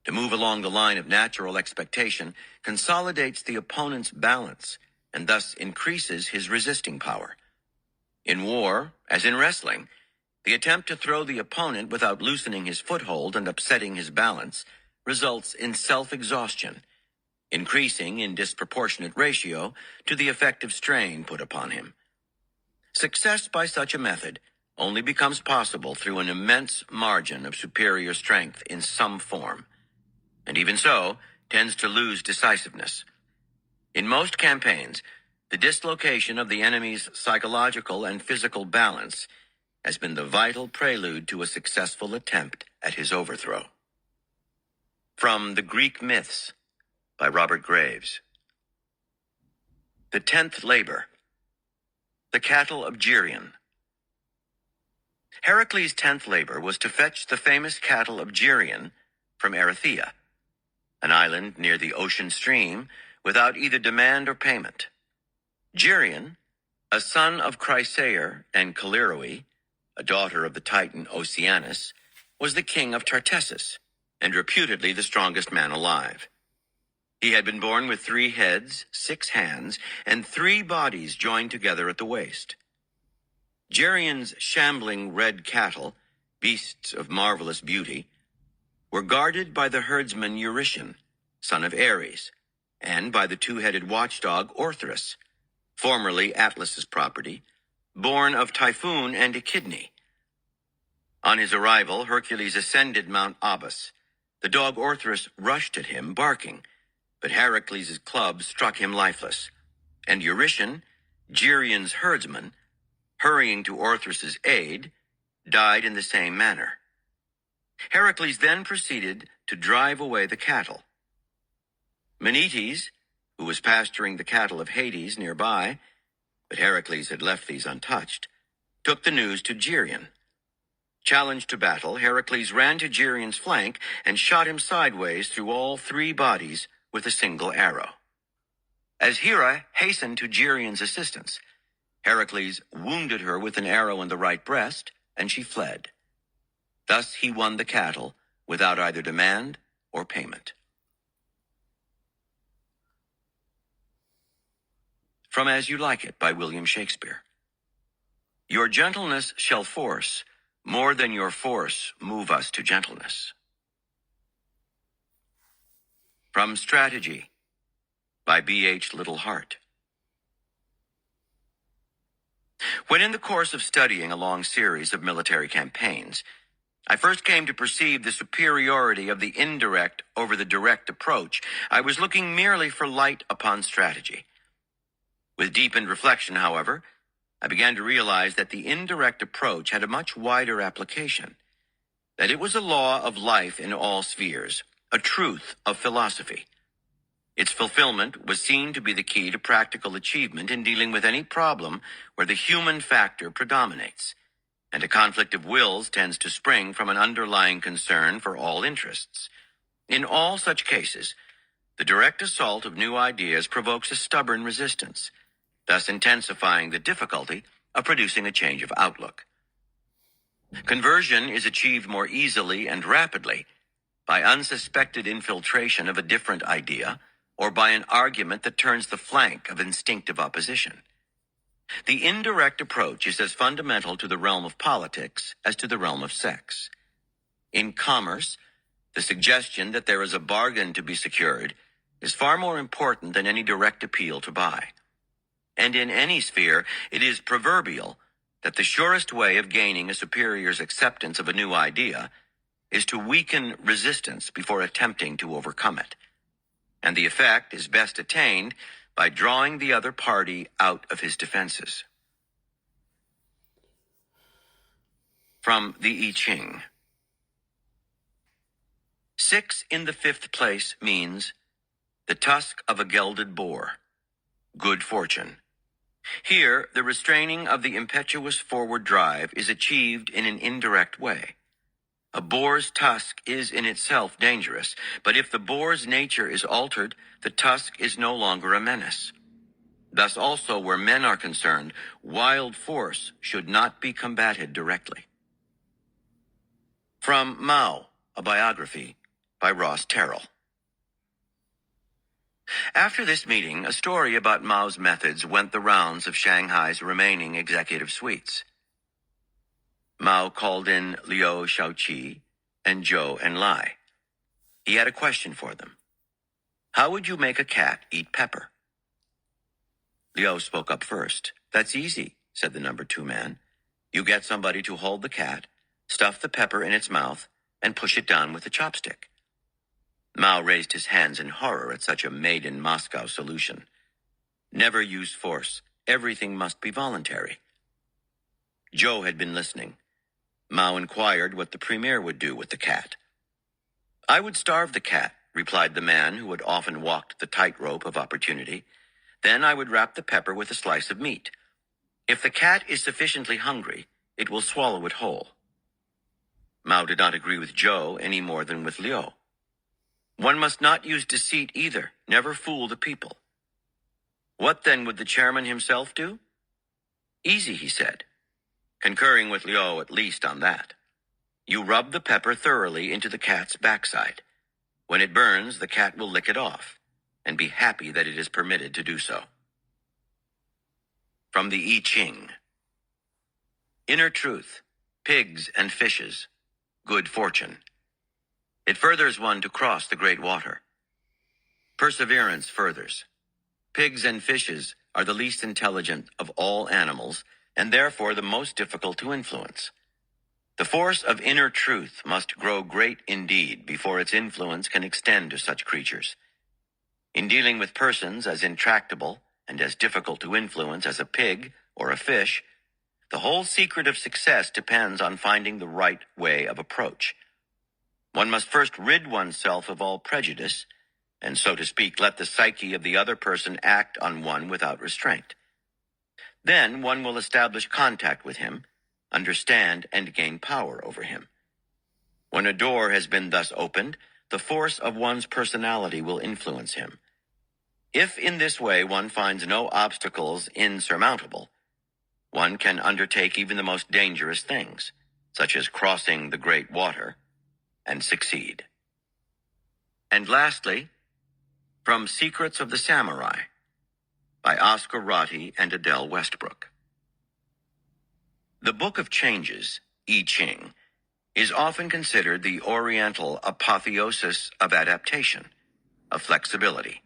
to move along the line of natural expectation, consolidates the opponent's balance and thus increases his resisting power. In war, as in wrestling, the attempt to throw the opponent without loosening his foothold and upsetting his balance results in self-exhaustion, increasing in disproportionate ratio to the effective strain put upon him. Success by such a method only becomes possible through an immense margin of superior strength in some form, and even so, tends to lose decisiveness. In most campaigns, the dislocation of the enemy's psychological and physical balance has been the vital prelude to a successful attempt at his overthrow. From the Greek Myths by Robert Graves. The 10th Labor. The Cattle of Geryon. Heracles' 10th labor was to fetch the famous cattle of Geryon from Erythea, an island near the ocean stream, without either demand or payment. Geryon, a son of Chrysaor and Callirrhoe, a daughter of the Titan Oceanus, was the king of Tartessus, and reputedly the strongest man alive. He had been born with 3 heads, 6 hands, and 3 bodies joined together at the waist. Geryon's shambling red cattle, beasts of marvelous beauty, were guarded by the herdsman Eurytion, son of Ares, and by the 2-headed watchdog Orthrus, formerly Atlas's property, born of Typhoon and Echidna. On his arrival, Hercules ascended Mount Abas. The dog Orthrus rushed at him, barking, but Heracles' club struck him lifeless, and Eurytion, Geryon's herdsman, hurrying to Orthrus' aid, died in the same manner. Heracles then proceeded to drive away the cattle. Menetes, who was pasturing the cattle of Hades nearby, but Heracles had left these untouched, took the news to Geryon. Challenged to battle, Heracles ran to Geryon's flank and shot him sideways through all 3 bodies with a single arrow. As Hera hastened to Geryon's assistance, Heracles wounded her with an arrow in the right breast, and she fled. Thus he won the cattle without either demand or payment. From As You Like It by William Shakespeare. Your gentleness shall force, more than your force move us to gentleness. From Strategy by B.H. Littlehart. When in the course of studying a long series of military campaigns, I first came to perceive the superiority of the indirect over the direct approach, I was looking merely for light upon strategy. With deepened reflection, however, I began to realize that the indirect approach had a much wider application, that it was a law of life in all spheres, a truth of philosophy. Its fulfillment was seen to be the key to practical achievement in dealing with any problem where the human factor predominates, and a conflict of wills tends to spring from an underlying concern for all interests. In all such cases, the direct assault of new ideas provokes a stubborn resistance, thus intensifying the difficulty of producing a change of outlook. Conversion is achieved more easily and rapidly by unsuspected infiltration of a different idea, or by an argument that turns the flank of instinctive opposition. The indirect approach is as fundamental to the realm of politics as to the realm of sex. In commerce, the suggestion that there is a bargain to be secured is far more important than any direct appeal to buy. And in any sphere, it is proverbial that the surest way of gaining a superior's acceptance of a new idea is to weaken resistance before attempting to overcome it. And the effect is best attained by drawing the other party out of his defenses. From the I Ching. 6 in the 5th place means the tusk of a gelded boar, good fortune. Here, the restraining of the impetuous forward drive is achieved in an indirect way. A boar's tusk is in itself dangerous, but if the boar's nature is altered, the tusk is no longer a menace. Thus also, where men are concerned, wild force should not be combated directly. From Mao, a biography, by Ross Terrell. After this meeting, a story about Mao's methods went the rounds of Shanghai's remaining executive suites. Mao called in Liu Shaoqi and Zhou Enlai. He had a question for them. How would you make a cat eat pepper? Liu spoke up first. That's easy, said the number 2 man. You get somebody to hold the cat, stuff the pepper in its mouth, and push it down with a chopstick. Mao raised his hands in horror at such a made-in-Moscow solution. Never use force. Everything must be voluntary. Zhou had been listening. Mao inquired what the premier would do with the cat. I would starve the cat, replied the man who had often walked the tightrope of opportunity. Then I would wrap the pepper with a slice of meat. If the cat is sufficiently hungry, it will swallow it whole. Mao did not agree with Zhou any more than with Liu. One must not use deceit either, never fool the people. What then would the chairman himself do? Easy, he said, concurring with Liu at least on that. You rub the pepper thoroughly into the cat's backside. When it burns, the cat will lick it off, and be happy that it is permitted to do so. From the I Ching. Inner truth, pigs and fishes, good fortune. It furthers one to cross the great water. Perseverance furthers. Pigs and fishes are the least intelligent of all animals, and therefore the most difficult to influence. The force of inner truth must grow great indeed before its influence can extend to such creatures. In dealing with persons as intractable and as difficult to influence as a pig or a fish, the whole secret of success depends on finding the right way of approach. One must first rid oneself of all prejudice, and so to speak, let the psyche of the other person act on one without restraint. Then one will establish contact with him, understand and gain power over him. When a door has been thus opened, the force of one's personality will influence him. If in this way one finds no obstacles insurmountable, one can undertake even the most dangerous things, such as crossing the great water, and succeed. And lastly, from Secrets of the Samurai, by Oscar Ratti and Adele Westbrook. The Book of Changes, I Ching, is often considered the Oriental apotheosis of adaptation, of flexibility.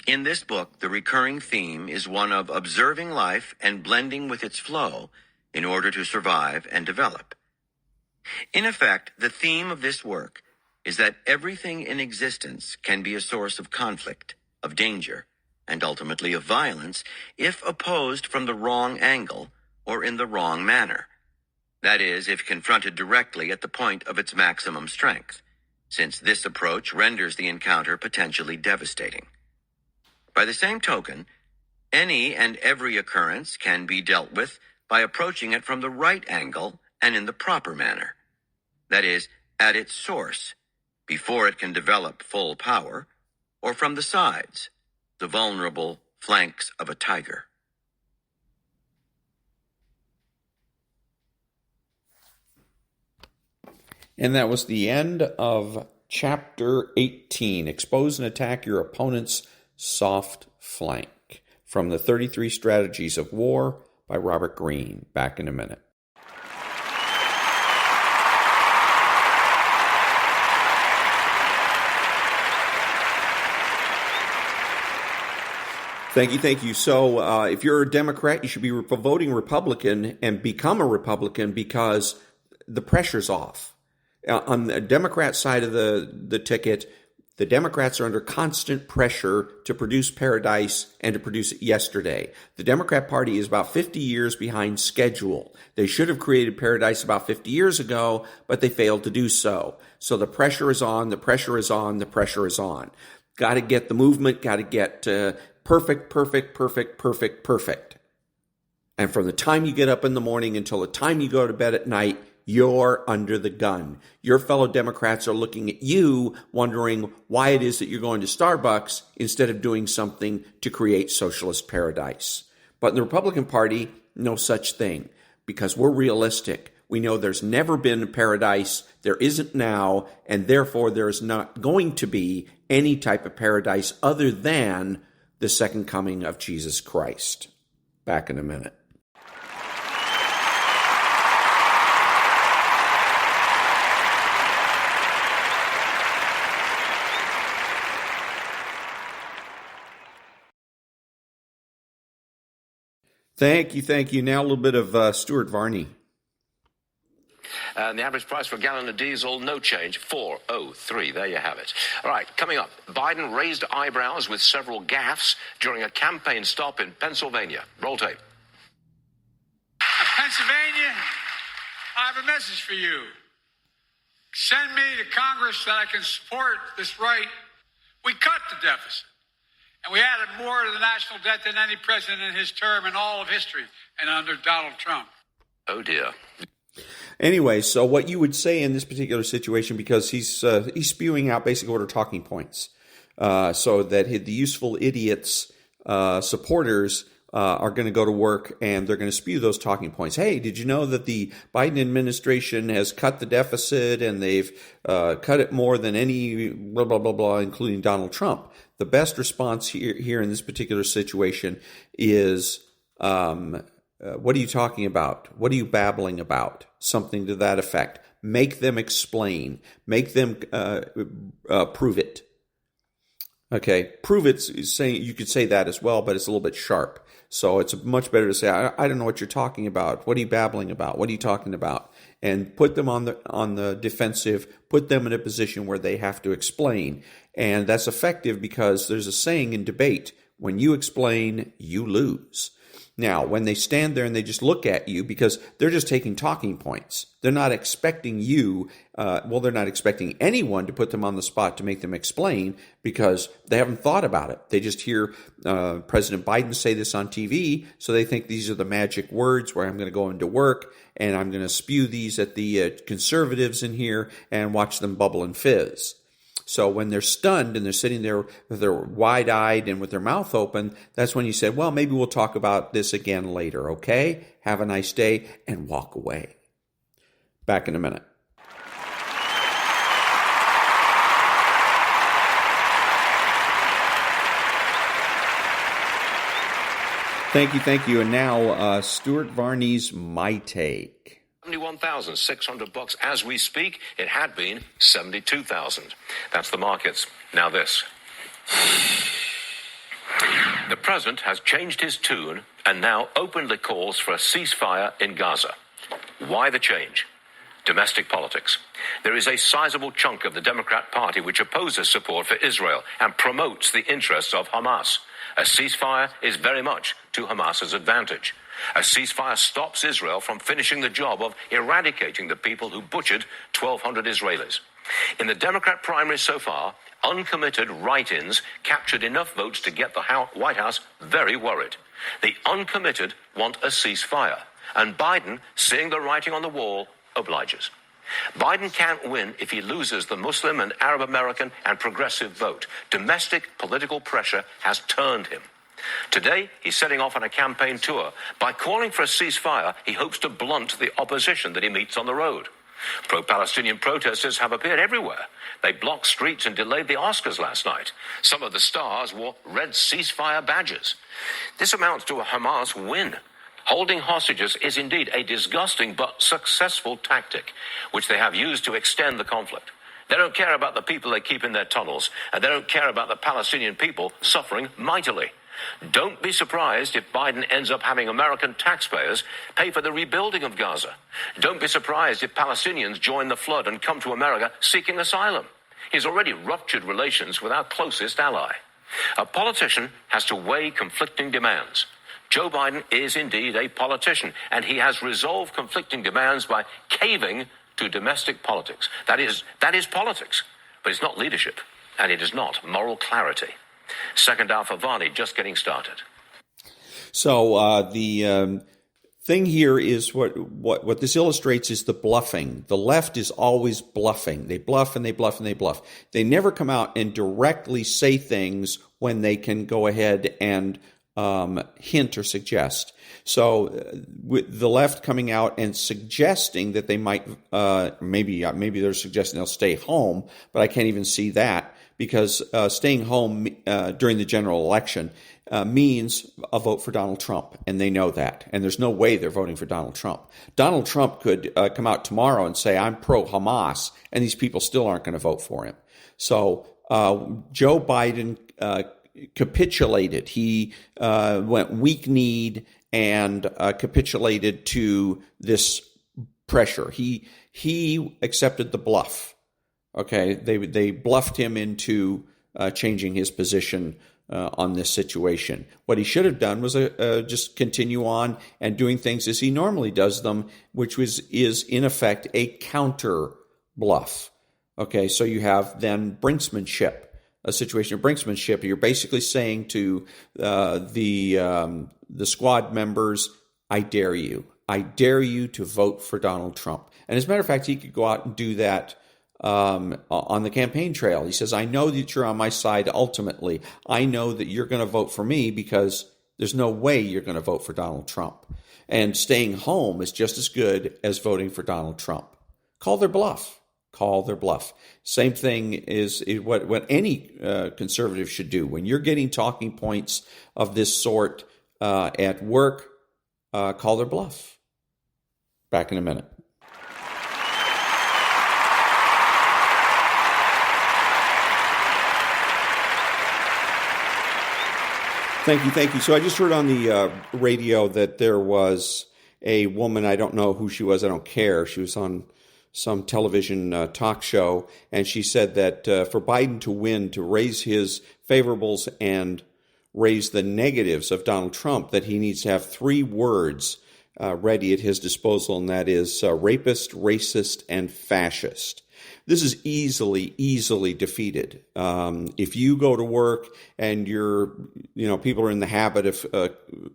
In this book, the recurring theme is one of observing life and blending with its flow in order to survive and develop. In effect, the theme of this work is that everything in existence can be a source of conflict, of danger, and ultimately of violence if opposed from the wrong angle or in the wrong manner. That is, if confronted directly at the point of its maximum strength, since this approach renders the encounter potentially devastating. By the same token, any and every occurrence can be dealt with by approaching it from the right angle and in the proper manner. That is, at its source, before it can develop full power, or from the sides, the vulnerable flanks of a tiger. And that was the end of Chapter 18, Expose and Attack Your Opponent's Soft Flank, from the 33 Strategies of War by Robert Greene. Back in a minute. Thank you. So if you're a Democrat, you should be voting Republican and become a Republican because the pressure's off. On the Democrat side of the ticket, the Democrats are under constant pressure to produce paradise and to produce it yesterday. The Democrat Party is about 50 years behind schedule. They should have created paradise about 50 years ago, but they failed to do so. So the pressure is on, the pressure is on, the pressure is on. Got to get the movement, got to get perfect. And from the time you get up in the morning until the time you go to bed at night, you're under the gun. Your fellow Democrats are looking at you, wondering why it is that you're going to Starbucks instead of doing something to create socialist paradise. But in the Republican Party, no such thing, because we're realistic. We know there's never been a paradise, there isn't now, and therefore there's not going to be any type of paradise other than the second coming of Jesus Christ. Back in a minute. Thank you. Now a little bit of Stuart Varney. And the average price for a gallon of diesel, no change, $4.03. There you have it. All right, coming up, Biden raised eyebrows with several gaffes during a campaign stop in Pennsylvania. Roll tape. Pennsylvania, I have a message for you. Send me to Congress that I can support this right. We cut the deficit. And we added more to the national debt than any president in his term in all of history and under Donald Trump. Oh, dear. Anyway, so what you would say in this particular situation, because he's spewing out basically what are talking points, so that the useful idiots, supporters, are going to go to work and they're going to spew those talking points. Hey, did you know that the Biden administration has cut the deficit and they've cut it more than any blah, blah, blah, blah, including Donald Trump? The best response here in this particular situation is, what are you talking about? What are you babbling about? Something to that effect. Make them explain. Make them prove it. Okay, prove it. Saying you could say that as well, but it's a little bit sharp. So it's much better to say, I don't know what you're talking about. What are you babbling about? What are you talking about? And put them on the defensive. Put them in a position where they have to explain. And that's effective because there's a saying in debate: when you explain, you lose. Now, when they stand there and they just look at you, because they're just taking talking points, they're not expecting you, they're not expecting anyone to put them on the spot to make them explain, because they haven't thought about it. They just hear President Biden say this on TV, so they think these are the magic words where I'm going to go into work and I'm going to spew these at the conservatives in here and watch them bubble and fizz. So when they're stunned and they're sitting there with their wide-eyed and with their mouth open, that's when you say, well, maybe we'll talk about this again later, okay? Have a nice day, and walk away. Back in a minute. Thank you. And now, Stuart Varney's My Take. $71,600 as we speak. It had been $72,000. That's the markets. Now this. The president has changed his tune and now openly calls for a ceasefire in Gaza. Why the change? Domestic politics. There is a sizable chunk of the Democrat Party which opposes support for Israel and promotes the interests of Hamas. A ceasefire is very much to Hamas's advantage. A ceasefire stops Israel from finishing the job of eradicating the people who butchered 1,200 Israelis. In the Democrat primary so far, uncommitted write-ins captured enough votes to get the White House very worried. The uncommitted want a ceasefire, and Biden, seeing the writing on the wall, obliges. Biden can't win if he loses the Muslim and Arab American and progressive vote. Domestic political pressure has turned him. Today, he's setting off on a campaign tour. By calling for a ceasefire, he hopes to blunt the opposition that he meets on the road. Pro-Palestinian protesters have appeared everywhere. They blocked streets and delayed the Oscars last night. Some of the stars wore red ceasefire badges. This amounts to a Hamas win. Holding hostages is indeed a disgusting but successful tactic, which they have used to extend the conflict. They don't care about the people they keep in their tunnels, and they don't care about the Palestinian people suffering mightily. Don't be surprised if Biden ends up having American taxpayers pay for the rebuilding of Gaza. Don't be surprised if Palestinians join the flood and come to America seeking asylum. He's already ruptured relations with our closest ally. A politician has to weigh conflicting demands. Joe Biden is indeed a politician, and he has resolved conflicting demands by caving to domestic politics. That is politics, but it's not leadership, and it is not moral clarity. Second half of Varney just getting started. So the thing here is what this illustrates is the bluffing. The left is always bluffing. They bluff and they bluff and they bluff. They never come out and directly say things when they can go ahead and hint or suggest. So with the left coming out and suggesting that they might, maybe they're suggesting they'll stay home, but I can't even see that, because staying home during the general election means a vote for Donald Trump, and they know that. And there's no way they're voting for Donald Trump. Donald Trump could come out tomorrow and say, I'm pro-Hamas, and these people still aren't going to vote for him. So Joe Biden capitulated. He went weak-kneed and capitulated to this pressure. He accepted the bluff. Okay, they bluffed him into changing his position on this situation. What he should have done was just continue on and doing things as he normally does them, which is in effect a counter bluff. Okay, so you have then brinksmanship, a situation of brinksmanship. You're basically saying to the squad members, I dare you to vote for Donald Trump. And as a matter of fact, he could go out and do that on the campaign trail. He says, I know that you're on my side ultimately. I know that you're going to vote for me because there's no way you're going to vote for Donald Trump. And staying home is just as good as voting for Donald Trump. Call their bluff. Same thing is what any conservative should do. When you're getting talking points of this sort at work, call their bluff. Back in a minute. Thank you. So I just heard on the radio that there was a woman, I don't know who she was, I don't care. She was on some television talk show, and she said that for Biden to win, to raise his favorables and raise the negatives of Donald Trump, that he needs to have 3 words ready at his disposal, and that is rapist, racist, and fascist. This is easily defeated. If you go to work and people are in the habit of,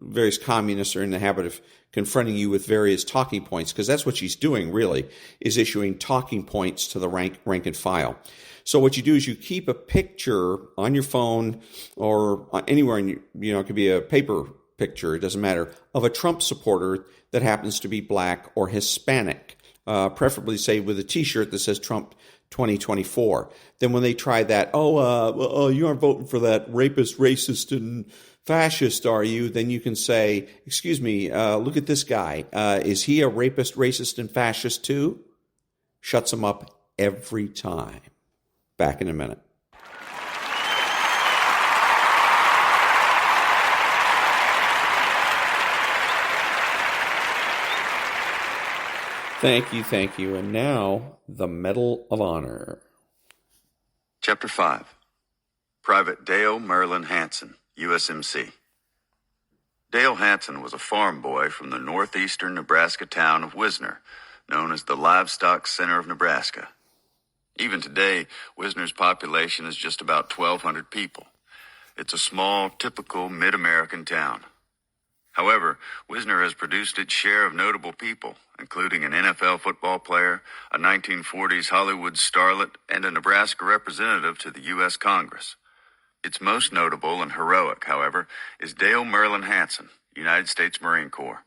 various communists are in the habit of confronting you with various talking points, because that's what she's doing really, is issuing talking points to the rank and file. So what you do is you keep a picture on your phone or anywhere, and it could be a paper picture, it doesn't matter, of a Trump supporter that happens to be black or Hispanic. Preferably, say, with a T-shirt that says Trump 2024. Then when they try that, you aren't voting for that rapist, racist, and fascist, are you? Then you can say, excuse me, look at this guy. Is he a rapist, racist, and fascist too? Shuts them up every time. Back in a minute. Thank you. And now, the Medal of Honor. Chapter 5. Private Dale Merlin Hanson, USMC. Dale Hanson was a farm boy from the northeastern Nebraska town of Wisner, known as the Livestock Center of Nebraska. Even today, Wisner's population is just about 1,200 people. It's a small, typical mid-American town. However, Wisner has produced its share of notable people, including an NFL football player, a 1940s Hollywood starlet, and a Nebraska representative to the U.S. Congress. Its most notable and heroic, however, is Dale Merlin Hanson, United States Marine Corps.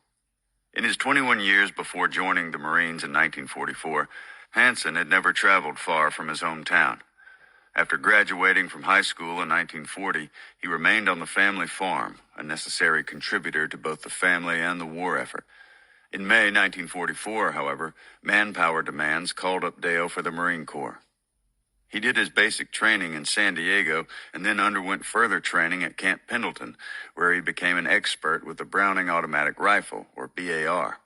In his 21 years before joining the Marines in 1944, Hanson had never traveled far from his hometown. After graduating from high school in 1940, he remained on the family farm, a necessary contributor to both the family and the war effort. In May 1944, however, manpower demands called up Dale for the Marine Corps. He did his basic training in San Diego and then underwent further training at Camp Pendleton, where he became an expert with the Browning Automatic Rifle, or BAR.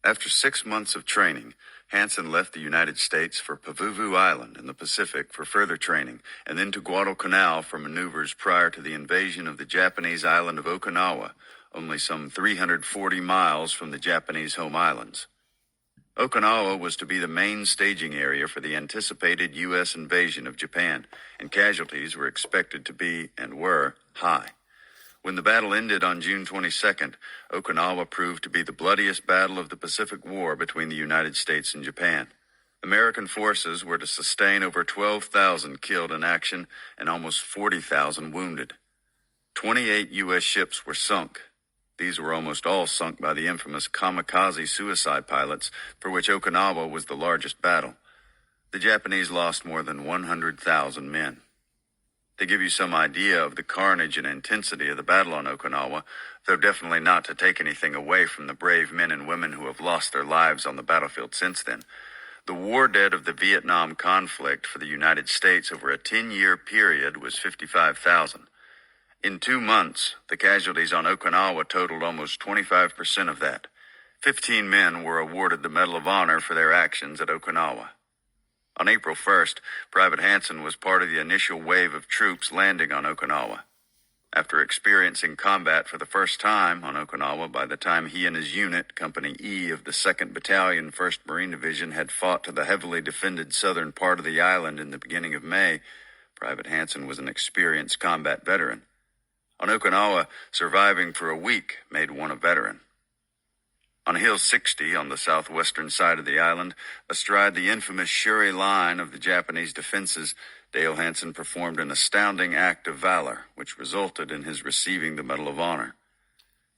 After 6 months of training, Hanson left the United States for Pavuvu Island in the Pacific for further training, and then to Guadalcanal for maneuvers prior to the invasion of the Japanese island of Okinawa, only some 340 miles from the Japanese home islands. Okinawa was to be the main staging area for the anticipated U.S. invasion of Japan, and casualties were expected to be, and were, high. When the battle ended on June 22nd, Okinawa proved to be the bloodiest battle of the Pacific War between the United States and Japan. American forces were to sustain over 12,000 killed in action and almost 40,000 wounded. 28 U.S. ships were sunk. These were almost all sunk by the infamous kamikaze suicide pilots, for which Okinawa was the largest battle. The Japanese lost more than 100,000 men. To give you some idea of the carnage and intensity of the battle on Okinawa, though definitely not to take anything away from the brave men and women who have lost their lives on the battlefield since then, the war dead of the Vietnam conflict for the United States over a 10-year period was 55,000. In 2 months, the casualties on Okinawa totaled almost 25% of that. 15 men were awarded the Medal of Honor for their actions at Okinawa. On April 1st, Private Hansen was part of the initial wave of troops landing on Okinawa. After experiencing combat for the first time on Okinawa by the time he and his unit, Company E of the 2nd Battalion, 1st Marine Division, had fought to the heavily defended southern part of the island in the beginning of May, Private Hansen was an experienced combat veteran. On Okinawa, surviving for a week made one a veteran. On Hill 60, on the southwestern side of the island, astride the infamous Shuri line of the Japanese defenses, Dale Hansen performed an astounding act of valor, which resulted in his receiving the Medal of Honor.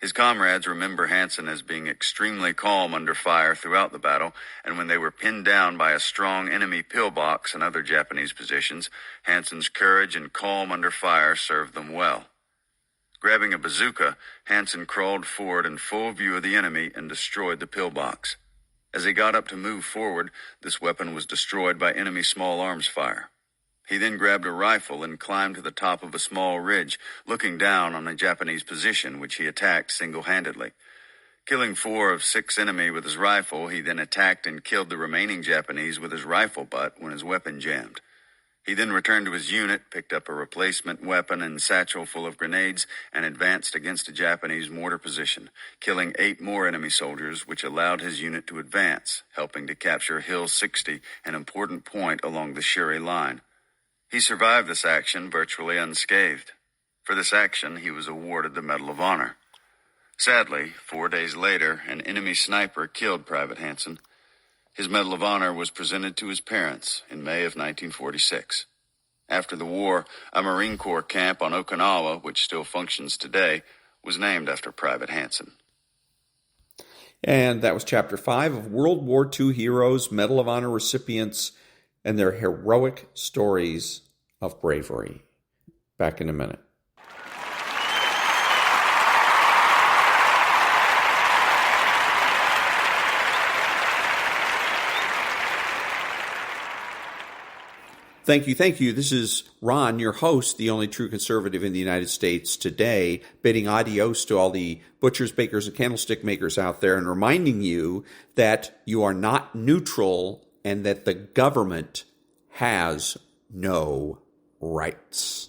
His comrades remember Hansen as being extremely calm under fire throughout the battle, and when they were pinned down by a strong enemy pillbox and other Japanese positions, Hansen's courage and calm under fire served them well. Grabbing a bazooka, Hansen crawled forward in full view of the enemy and destroyed the pillbox. As he got up to move forward, this weapon was destroyed by enemy small arms fire. He then grabbed a rifle and climbed to the top of a small ridge, looking down on a Japanese position, which he attacked single-handedly. Killing 4 of 6 enemy with his rifle, he then attacked and killed the remaining Japanese with his rifle butt when his weapon jammed. He then returned to his unit, picked up a replacement weapon and satchel full of grenades, and advanced against a Japanese mortar position, killing 8 more enemy soldiers, which allowed his unit to advance, helping to capture Hill 60, an important point along the Shuri line. He survived this action virtually unscathed. For this action, he was awarded the Medal of Honor. Sadly, 4 days later, an enemy sniper killed Private Hansen. His Medal of Honor was presented to his parents in May of 1946. After the war, a Marine Corps camp on Okinawa, which still functions today, was named after Private Hansen. And that was Chapter 5 of World War II Heroes, Medal of Honor recipients, and their heroic stories of bravery. Back in a minute. Thank you. This is Ron, your host, the only true conservative in the United States today, bidding adios to all the butchers, bakers, and candlestick makers out there and reminding you that you are not neutral and that the government has no rights.